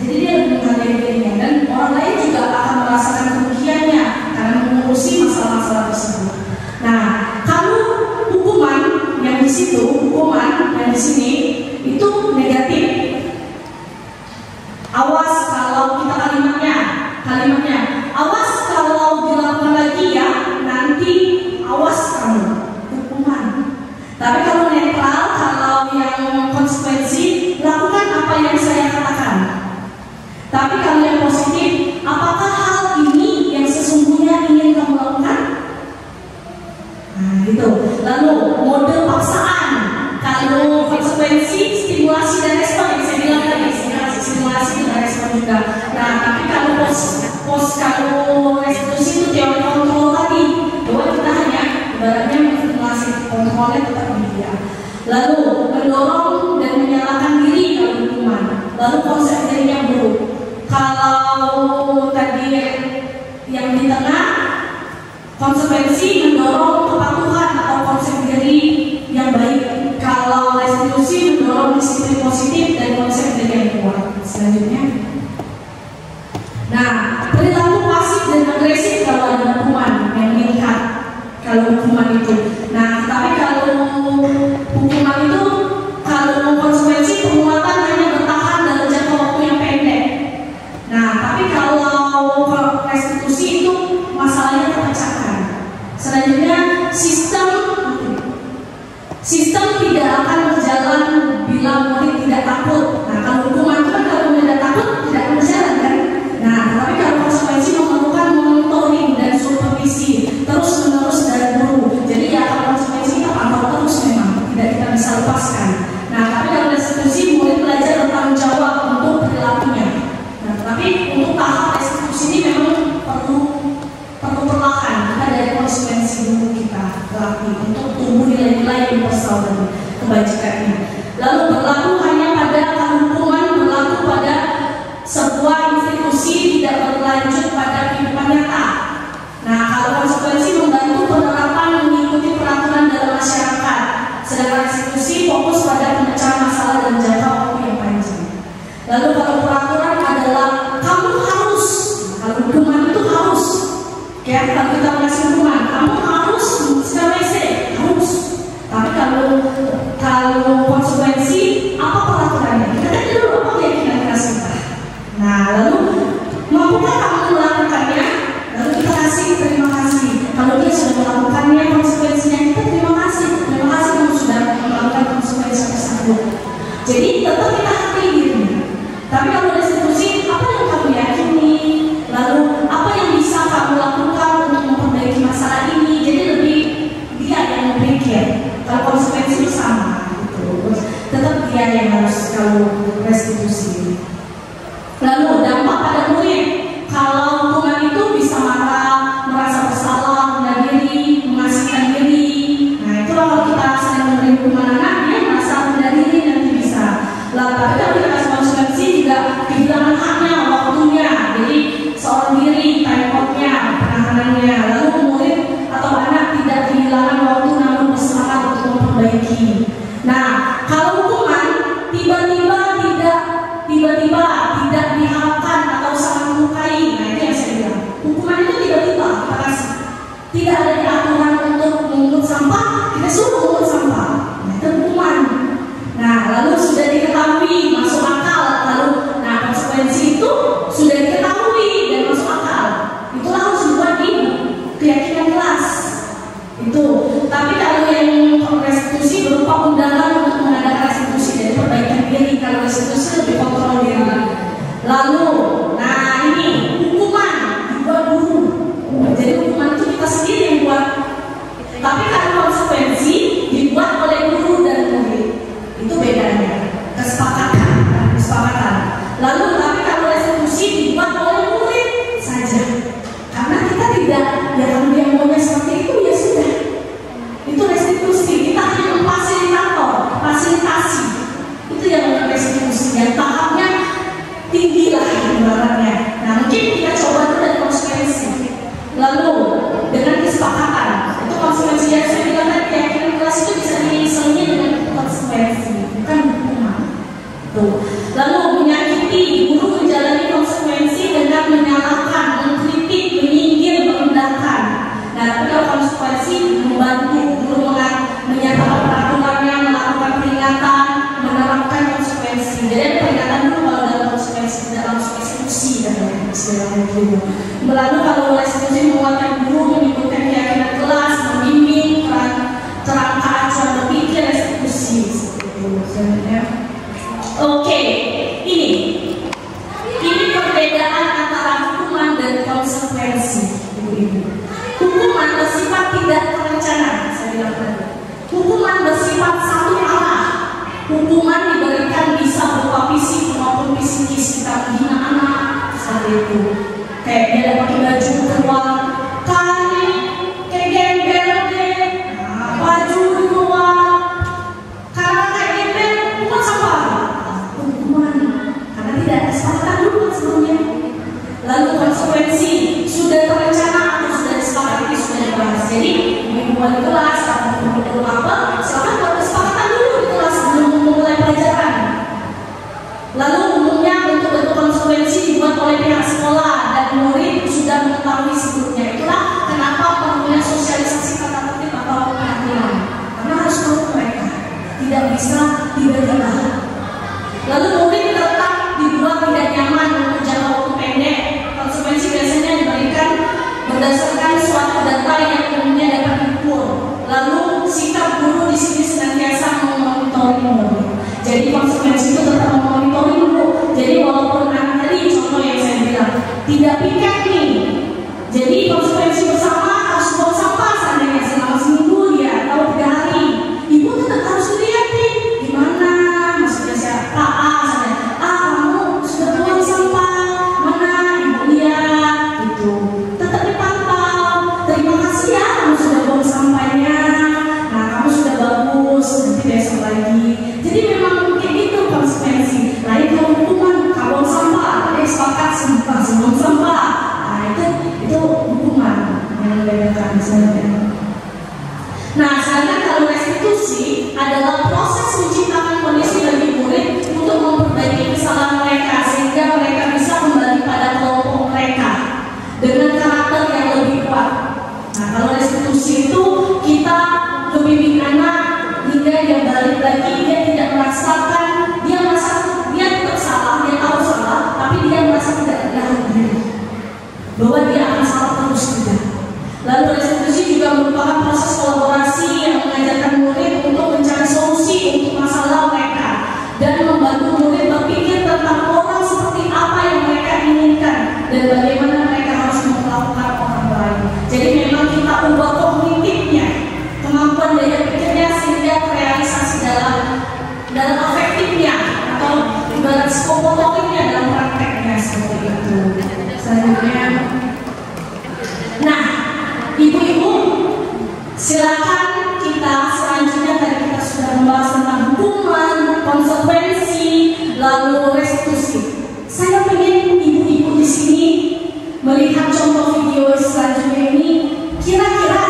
Jadi dia menghargai dirinya dan orang lain juga akan merasakan kerugiannya karena mengurusi masalah-masalah tersebut. Nah, kalau hukuman yang di situ, hukuman yang di sini itu negatif. Awas kalau kita kalimatnya, awas kalau dilakukan lagi ya, nanti awas kamu, hukuman. Tapi kalau netral, kalau yang konsekuensi, lakukan apa yang saya katakan. Tapi kalau yang positif, apakah hal ini yang sesungguhnya ingin kamu lakukan? Nah gitu. Lalu mode paksaan, kalau konsekuensi, stimulasi dan respon yang saya bilang tadi, stimulasi dan respon juga. Nah tapi kalau kalau restitusi itu teori kontrol tadi, bahwa kita hanya ibaratnya menstimulasi, kontrolnya tetap dia. Lalu mendorong dan menyalahkan diri kalau hukuman. Lalu konsep dirinya buruk. Kalau tadi yang di tengah konsekuensi mendorong kepatuhan atau konsep diri yang baik. Kalau restitusi mendorong disiplin positif dan konsep diri yang kuat. Selanjutnya. Sistem tidak akan berjalan bila murid tidak takut. Nah, kalau hukuman itu kan kalau murid tidak takut tidak akan berjalan kan. Nah, tapi kalau konsekuensi memerlukan monitoring dan supervisi terus-menerus dari guru. Jadi ya kalau konsekuensi kita pantau terus memang tidak kita bisa lepaskan. Nah, tapi dalam restitusi murid belajar bertanggung jawab untuk perilakunya. Nah, tapi untuk tahap restitusi ini memang perlu perlahan. Kita dari konsekuensi dulu kita latih untuk tumbuh nilai-nilai universal dan kebajikannya. Lalu berlaku hanya pada hukuman berlaku pada sebuah institusi tidak berlanjut pada kehidupan nyata. Nah, kalau konsekuensi membantu penerapan mengikuti peraturan dalam masyarakat, sedangkan restitusi fokus pada pemecahan masalah dalam jangka waktu yang panjang. Lalu kalau peraturan adalah kamu harus, kalau hukuman itu harus, kayak kalau kita mengasih hukuman, kamu harus segala harus. Tapi kalau konsekuensi apa peraturannya? Kita lihat dulu apa keyakinan keras kita. Nah, lalu mampukah kamu melakukannya? Lalu kita kasih terima kasih. Kalau dia sudah melakukannya, konsekuensinya kita terima kasih. Terima kasih kamu sudah melakukan konsekuensi tersebut. Jadi tetap kita hargai diri. Tapi kalau restitusi, apa yang kamu yakini? Lalu apa yang bisa kamu lakukan untuk memperbaiki masalah ini? Jadi lebih dia yang berpikir. Kalau konsekuensi itu sama, gitu. Tetap dia yang harus kalau restitusi. Lalu dampak pada murid, kalau hukuman itu bisa marah, merasa bersalah, rendah diri, mengasihkan diri. Nah, itulah kalau kita sedang memberi hukuman anak, dia merasa rendah diri nanti bisa. Lalu tapi kalau kita kasih konsekuensi juga kehilangan haknya, waktunya. Jadi seorang diri, time out-nya, penahanannya. Lalu murid atau anak tidak kehilangan waktu namun bersemangat untuk memperbaiki. Nah, kalau hukuman tiba-tiba tidak diharapkan atau sangat melukai, nah itu yang saya bilang. Hukuman itu tiba-tiba kita kasih. Tidak ada di aturan untuk mengungut sampah, kita suruh mengungut sampah. Nah, itu hukuman. Nah, lalu sudah diketahui masuk akal, lalu nah konsekuensi itu sudah diketahui dan masuk akal. Itulah harus dibuat di keyakinan kelas. Itu. Tapi kalau yang restitusi berupa undangan untuk mengadakan restitusi dan perbaikan diri, kalau restitusi lebih kontrol diri. Lalu, nah ini hukuman dibuat guru. Jadi hukuman itu kita sendiri yang buat. Tapi kalau konsekuensi dibuat oleh guru dan murid, itu bedanya. Kesepakatan. Lalu tapi kalau restitusi dibuat oleh murid saja. Karena kita tidak, ya kalau dia maunya seperti itu ya sudah. Itu restitusi. Kita hanya fasilitasi. Itu yang restitusi. Yang tahapnya tinggi lah ibaratnya. Nah, mungkin kita coba itu dari konsekuensi. Lalu dengan kesepakatan, itu konsekuensi yang saya bilang tadi, keyakinan kelas itu bisa diselingi dengan konsekuensi, bukan hukuman. Tuh. Lalu menyakiti, guru menjalani konsekuensi dengan menyalahkan, mengkritik, menyindir, merendahkan. Nah, tapi kalau konsekuensi membantu guru menyatakan peraturannya, melakukan peringatan, menerapkan konsekuensi. Jadi peringatan dulu kalau dalam konsekuensi, tidak langsung eksekusi dan istilahnya gitu. Lalu kalau restitusi menguatkan guru, menyebutkan keyakinan kelas, membimbing, kerangka acuan berpikir, restitusi. Oke, ini perbedaan antara hukuman dan konsekuensi. Hukuman bersifat tidak terencana, saya bilang tadi. Hukuman bersifat satu arah. Hukuman diberikan bisa berupa fisik maupun psikis, kita menghina anak seperti itu. Kayak dia ada pakai baju keluar, kali, kayak gembel deh, baju keluar, karena kayak gembel, bukan sampah. Hukuman, karena tidak ada kesepakatan dulu sebelumnya. Lalu konsekuensi sudah terencana atau sudah disepakati, sudah dibahas. Jadi membuat kelas atau membuat apa, silakan buat kesepakatan dulu di kelas sebelum memulai pelajaran. Lalu umumnya bentuk-bentuk konsekuensi dibuat oleh pihak sekolah dan murid sudah mengetahui sebelumnya. Itulah kenapa perlunya sosialisasi tata tertib atau peraturan. Karena harus tahu mereka, tidak bisa tiba-tiba. Lalu murid tetap dibuat tidak nyaman untuk jangka waktu pendek. Konsekuensi biasanya diberikan berdasarkan suatu data yang umumnya dapat diukur. Lalu sikap guru di sini senantiasa memonitoring murid. Jadi konsekuensi itu tetap memonitoring Bu. Jadi walaupun tadi contoh yang saya bilang tidak piket nih, jadi konsekuensi bersama harus buang sampah seandainya selama seminggu ya atau 3 hari. Ibu tetap harus lihatin gimana, maksudnya siapa kamu sudah buang sampah mana, ibu lihat gitu, tetap dipantau. Terima kasih ya kamu sudah buang sampahnya, nah kamu sudah bagus, nanti besok lagi. Jadi memang kayak gitu konsekuensi. Lain kalau hukuman kamu buang sampah, sepakat buang sampah, nah itu hukuman yang membedakan sebenarnya. Nah, sedangkan kalau restitusi adalah proses menciptakan kondisi bagi murid untuk memperbaiki kesalahan mereka sehingga mereka bisa kembali pada kelompok mereka dengan karakter yang lebih kuat. Nah, kalau restitusi itu kita membimbing anak hingga dia balik lagi, dia tidak merasakan, dia tetap salah, dia tahu salah, tapi dia merasa tidak diri bahwa dia akan salah terus tidak. Lalu restitusi juga merupakan proses kolaborasi yang mengajarkan murid untuk mencari solusi untuk masalah mereka dan membantu murid berpikir tentang orang seperti apa yang mereka inginkan dan bagaimana mereka harus memperlakukan orang lain. Jadi memang kita ubah kognitifnya, kemampuan daya pikirnya sehingga terrealisasi dalam afektifnya atau ibarat psikomotoriknya dalam prakteknya seperti itu. Selanjutnya, nah ibu-ibu, silakan kita selanjutnya tadi kita sudah membahas tentang hukuman, konsekuensi, lalu restitusi. Saya ingin ibu-ibu di sini melihat contoh video selanjutnya ini. Kira-kira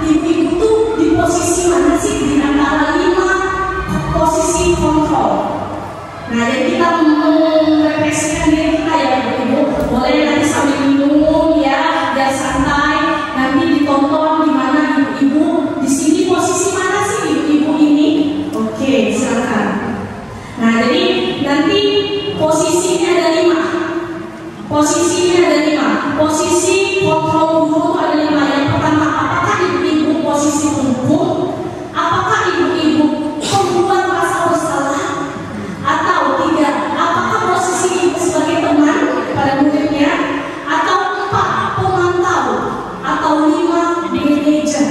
ibu-ibu tuh di posisi mana sih di antara 5 posisi kontrol? Nah, jadi kita merefleksikan diri kita ya ibu-ibu. Boleh nanti sambil minum ya, biar santai. Nanti ditonton di mana ibu-ibu di sini posisi mana sih ibu-ibu ini? Oke, silakan. Nah, jadi nanti posisinya ada 5. Posisi kontrol guru ada 5. Yang pertama, apakah ibu-ibu posisi pendukung? Apakah ibu-ibu pembuat rasa bersalah? Atau tidak? Apakah posisi ibu sebagai teman pada muridnya? Atau 4 pemantau? Atau 5 manajer?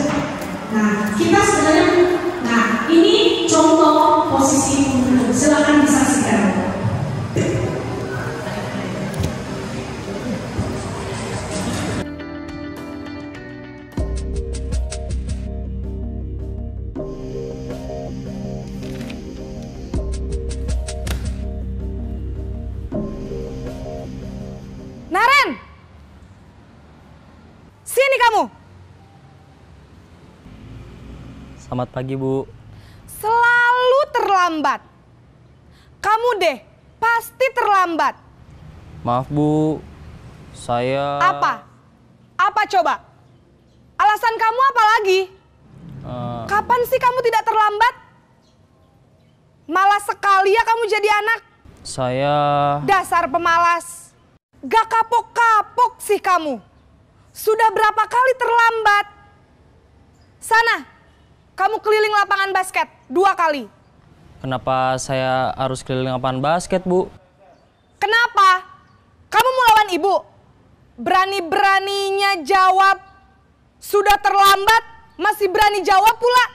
Nah, kita sebenarnya, nah ini contoh posisi pendukung. Silakan disaksikan. Naren! Sini kamu! Selamat pagi, Bu. Selalu terlambat. Kamu deh, pasti terlambat. Maaf, Bu. Saya... Apa? Apa coba? Alasan kamu apa lagi? Kapan sih kamu tidak terlambat? Malas sekali ya kamu jadi anak. Saya... Dasar pemalas. Gak kapok-kapok sih kamu. Sudah berapa kali terlambat? Sana, kamu keliling lapangan basket 2 kali. Kenapa saya harus keliling lapangan basket, Bu? Kenapa? Kamu mau lawan ibu? Berani-beraninya jawab. Sudah terlambat, masih berani jawab pula.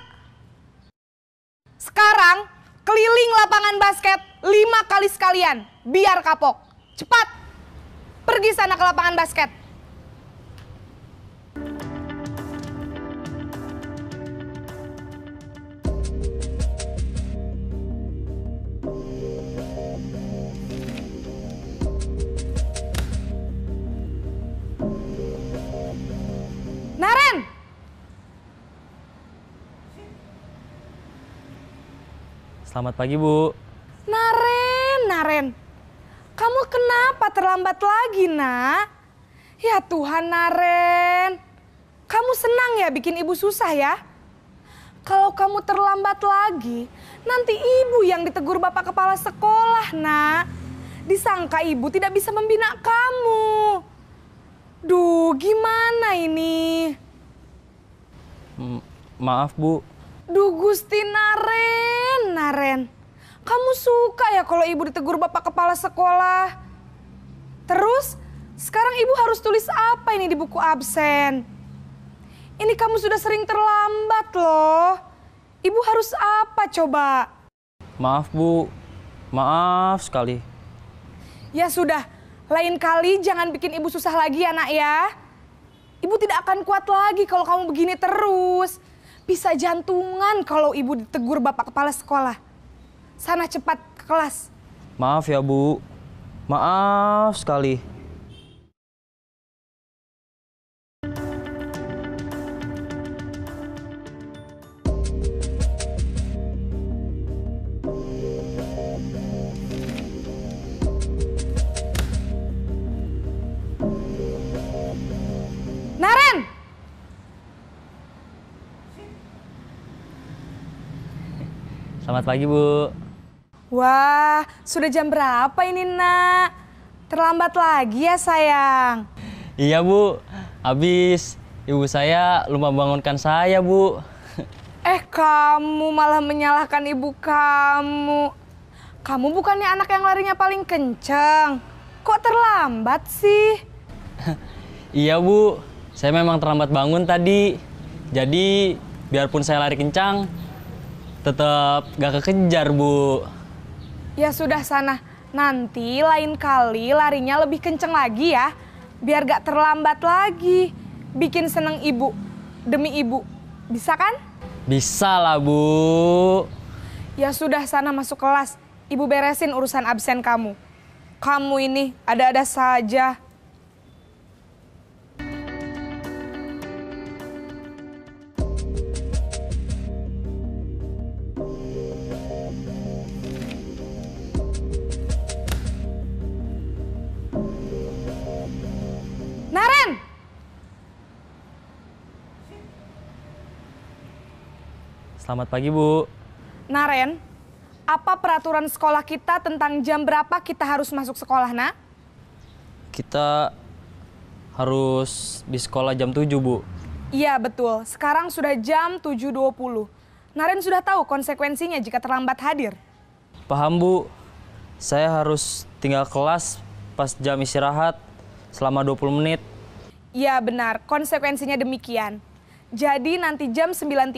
Sekarang, keliling lapangan basket 5 kali sekalian. Biar kapok. Cepat, pergi sana ke lapangan basket. Naren! Selamat pagi, Bu. Naren. Kamu kenapa terlambat lagi, nak? Ya Tuhan, Naren. Kamu senang ya bikin ibu susah ya? Kalau kamu terlambat lagi, nanti ibu yang ditegur bapak kepala sekolah, nak. Disangka ibu tidak bisa membina kamu. Duh, gimana ini? Maaf, Bu. Duh Gusti Naren, Naren. Kamu suka ya kalau ibu ditegur bapak kepala sekolah? Terus, sekarang ibu harus tulis apa ini di buku absen? Ini kamu sudah sering terlambat loh. Ibu harus apa coba? Maaf Bu, maaf sekali. Ya sudah, lain kali jangan bikin ibu susah lagi ya nak ya. Ibu tidak akan kuat lagi kalau kamu begini terus. Bisa jantungan kalau ibu ditegur bapak kepala sekolah. Sana cepat ke kelas. Maaf ya Bu, maaf sekali. Naren! Selamat pagi Bu. Wah, sudah jam berapa ini nak? Terlambat lagi ya sayang. Iya Bu, habis ibu saya lupa bangunkan saya Bu. Kamu malah menyalahkan ibu kamu. Kamu bukannya anak yang larinya paling kenceng. Kok terlambat sih? Iya Bu, saya memang terlambat bangun tadi. Jadi biarpun saya lari kencang, tetap gak kekejar Bu. Ya sudah sana, nanti lain kali larinya lebih kenceng lagi ya. Biar gak terlambat lagi. Bikin seneng ibu, demi ibu. Bisa kan? Bisa lah Bu. Ya sudah sana masuk kelas. Ibu beresin urusan absen kamu. Kamu ini ada-ada saja. Naren! Selamat pagi Bu. Naren, apa peraturan sekolah kita tentang jam berapa kita harus masuk sekolah, nak? Kita harus di sekolah jam 7 Bu. Iya betul, sekarang sudah jam 7.20. Naren sudah tahu konsekuensinya jika terlambat hadir. Paham Bu, saya harus tinggal kelas pas jam istirahat selama 20 menit. Iya benar, konsekuensinya demikian. Jadi nanti jam 9.30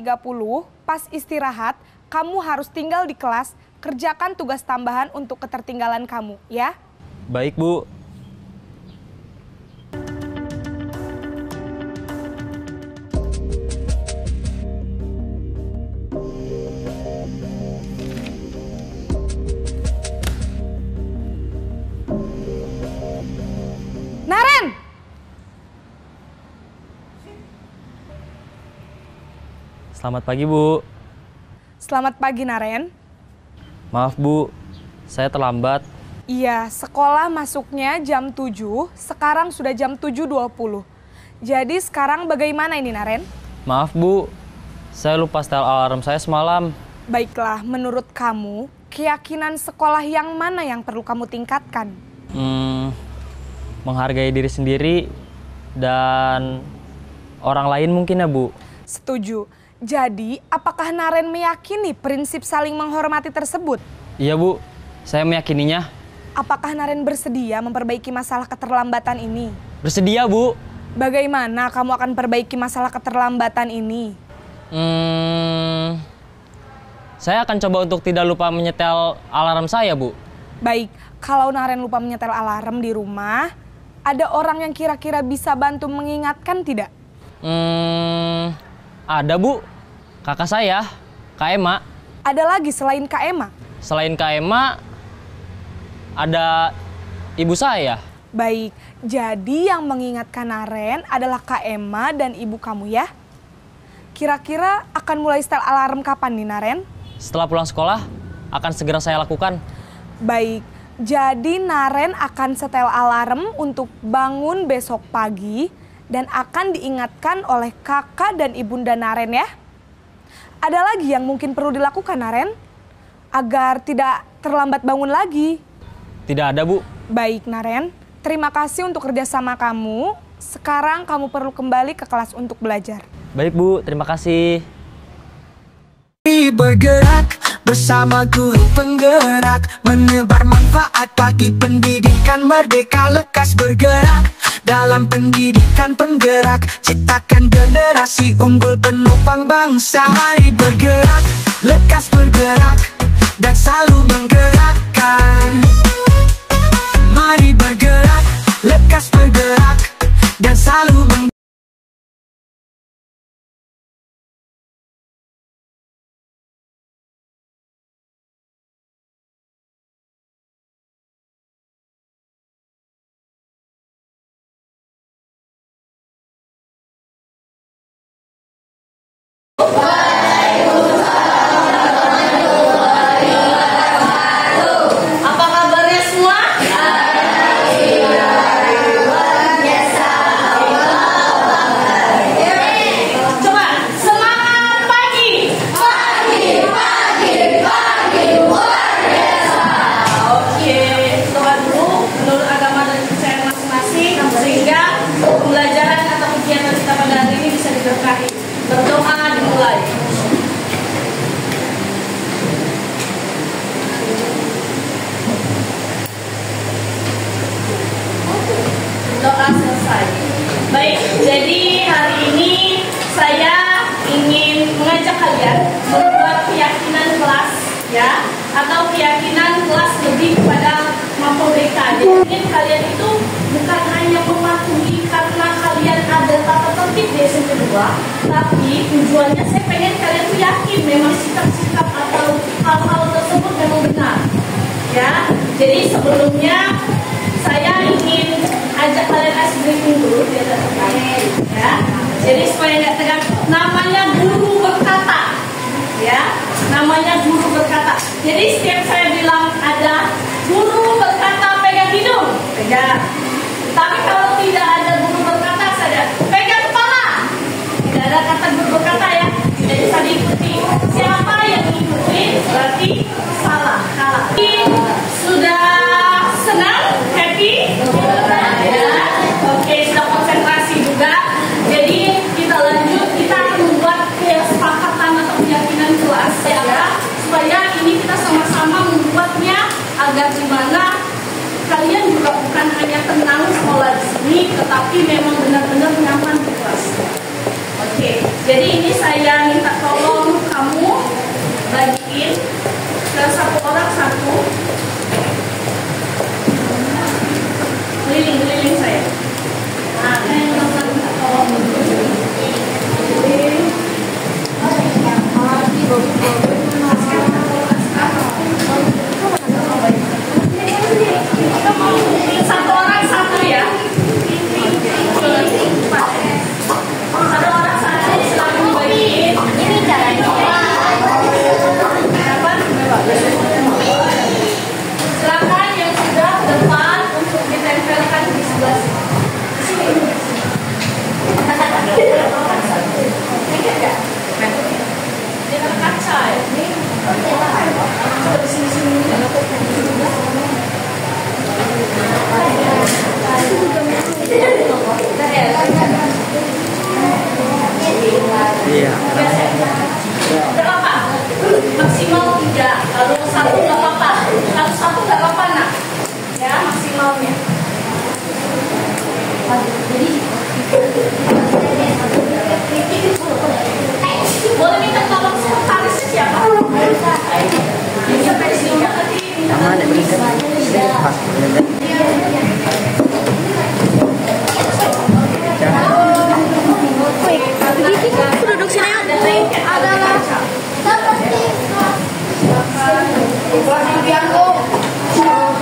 pas istirahat, kamu harus tinggal di kelas, kerjakan tugas tambahan untuk ketertinggalan kamu, ya? Baik Bu. Naren! Selamat pagi Bu. Selamat pagi, Naren. Maaf Bu, saya terlambat. Iya, sekolah masuknya jam 7, sekarang sudah jam 7.20. Jadi sekarang bagaimana ini, Naren? Maaf Bu, saya lupa setel alarm saya semalam. Baiklah, menurut kamu, keyakinan sekolah yang mana yang perlu kamu tingkatkan? Menghargai diri sendiri dan orang lain mungkin ya Bu. Setuju. Jadi, apakah Naren meyakini prinsip saling menghormati tersebut? Iya Bu, saya meyakininya. Apakah Naren bersedia memperbaiki masalah keterlambatan ini? Bersedia Bu. Bagaimana kamu akan perbaiki masalah keterlambatan ini? Saya akan coba untuk tidak lupa menyetel alarm saya Bu. Baik, kalau Naren lupa menyetel alarm di rumah, ada orang yang kira-kira bisa bantu mengingatkan tidak? Ada Bu, kakak saya, Kak Ema. Ada lagi selain Kak Ema? Selain Kak Ema, ada ibu saya. Baik, jadi yang mengingatkan Naren adalah Kak Ema dan ibu kamu ya? Kira-kira akan mulai setel alarm kapan nih Naren? Setelah pulang sekolah, akan segera saya lakukan. Baik, jadi Naren akan setel alarm untuk bangun besok pagi dan akan diingatkan oleh kakak dan ibunda Naren ya. Ada lagi yang mungkin perlu dilakukan Naren? Agar tidak terlambat bangun lagi. Tidak ada Bu. Baik Naren, terima kasih untuk kerjasama kamu. Sekarang kamu perlu kembali ke kelas untuk belajar. Baik Bu, terima kasih. Bergerak bersama guru penggerak, menebar manfaat bagi pendidikan merdeka. Lekas bergerak dalam pendidikan penggerak, ciptakan generasi unggul penopang bangsa. Mari bergerak, lekas bergerak, dan selalu menggerakkan. Mari bergerak, lekas bergerak, dan selalu menggerakkan. Apa kabarnya semua? Coba semangat pagi. Oke, doa dulu menurut agama dan kepercayaan masing-masing, sehingga pembelajaran atau kegiatan kita pada hari ini bisa diberkahi. Berdoa dimulai. Doa selesai. Baik, jadi hari ini saya ingin mengajak kalian membuat keyakinan kelas, ya, atau keyakinan kelas lebih kepada memperdeka. Jadi ingin kalian itu bukan hanya mematuhi karena kalian ada tata tertib di SMP 2, tapi tujuannya saya pengen kalian tuh yakin memang sikap-sikap atau hal-hal tersebut memang benar, ya. Jadi sebelumnya saya ingin ajak kalian ice breaking dulu biar terkait, ya. Jadi supaya nggak tegang, namanya guru berkata, ya. Namanya guru berkata. Jadi setiap saya bilang ada guru berkata pegang hidung, pegang. Tapi kalau tidak ada guru berkata, saya pegang kepala. Tidak ada kata guru berkata, ya. Jadi saya diikuti. Siapa yang mengikuti berarti salah, kalah. Sudah senang, happy? Ya. Oke, sudah konsentrasi juga. Jadi kita lanjut, kita akan membuat kesepakatan atau keyakinan kelas, ya, supaya ini kita sama-sama membuatnya agar gimana kalian juga bukan hanya tenang sekolah di sini, tetapi memang benar-benar nyaman di kelas. Oke, jadi ini saya minta tolong kamu bagiin ke satu orang satu. Keliling saya. Nah, ini teman-teman minta tolong. Satu orang satu, ya. Satu orang satu, silakan bagiin. Ini caranya. Silakan yang sudah depan untuk ditempelkan di sebelah sini. Ingat nggak? Dia kena kaca, ya. Coba di sini. Iya. Berapa? Maksimal 3. Kalau 1 nggak apa-apa. Kalau 1 nggak apa-apa, nak. Ya, maksimalnya. Boleh minta tolong sekretarisnya siapa? Sekretarisnya nanti minta Duduk sini adalah seperti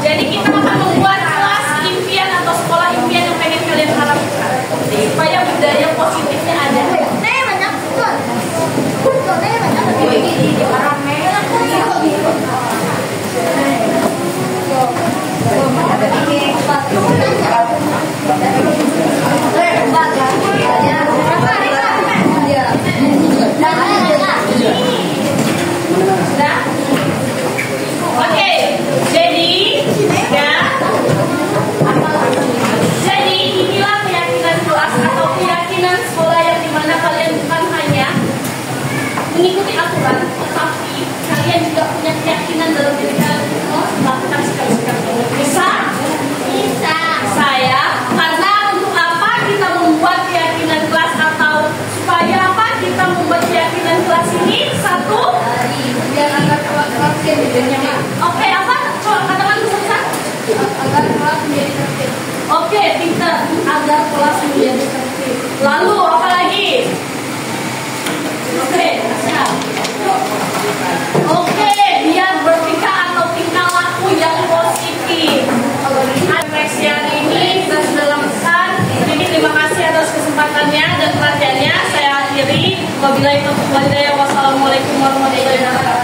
jadi kita akan membuat kelas impian atau sekolah impian yang pengen kalian harapkan. Oke, apa? Coba katakan susah. Agar kelas menjadi tertib. Oke, pintar. Agar kelas menjadi tertib. Lalu apa lagi? Oke, siap. Oke, biar bertingkah atau tingkah laku yang positif. Refleksi hari ini kita sudah lakukan. Jadi terima kasih atas kesempatannya dan perhatiannya. Saya akhiri. Wabillahi taufiq wal hidayah. Wassalamualaikum warahmatullahi wabarakatuh.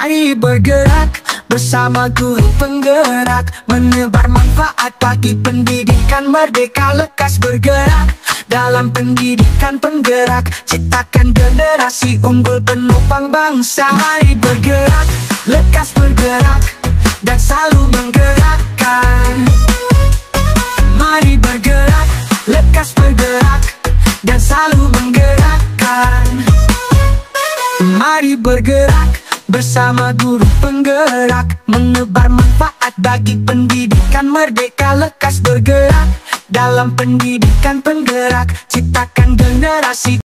Mari bergerak bersama guru penggerak, menebar manfaat bagi pendidikan merdeka. Lekas bergerak dalam pendidikan penggerak, ciptakan generasi unggul penopang bangsa. Mari bergerak, lekas bergerak, dan selalu menggerakkan. Mari bergerak, lekas bergerak, dan selalu menggerakkan. Mari bergerak bersama guru penggerak, menebar manfaat bagi pendidikan merdeka. Lekas bergerak dalam pendidikan penggerak, ciptakan generasi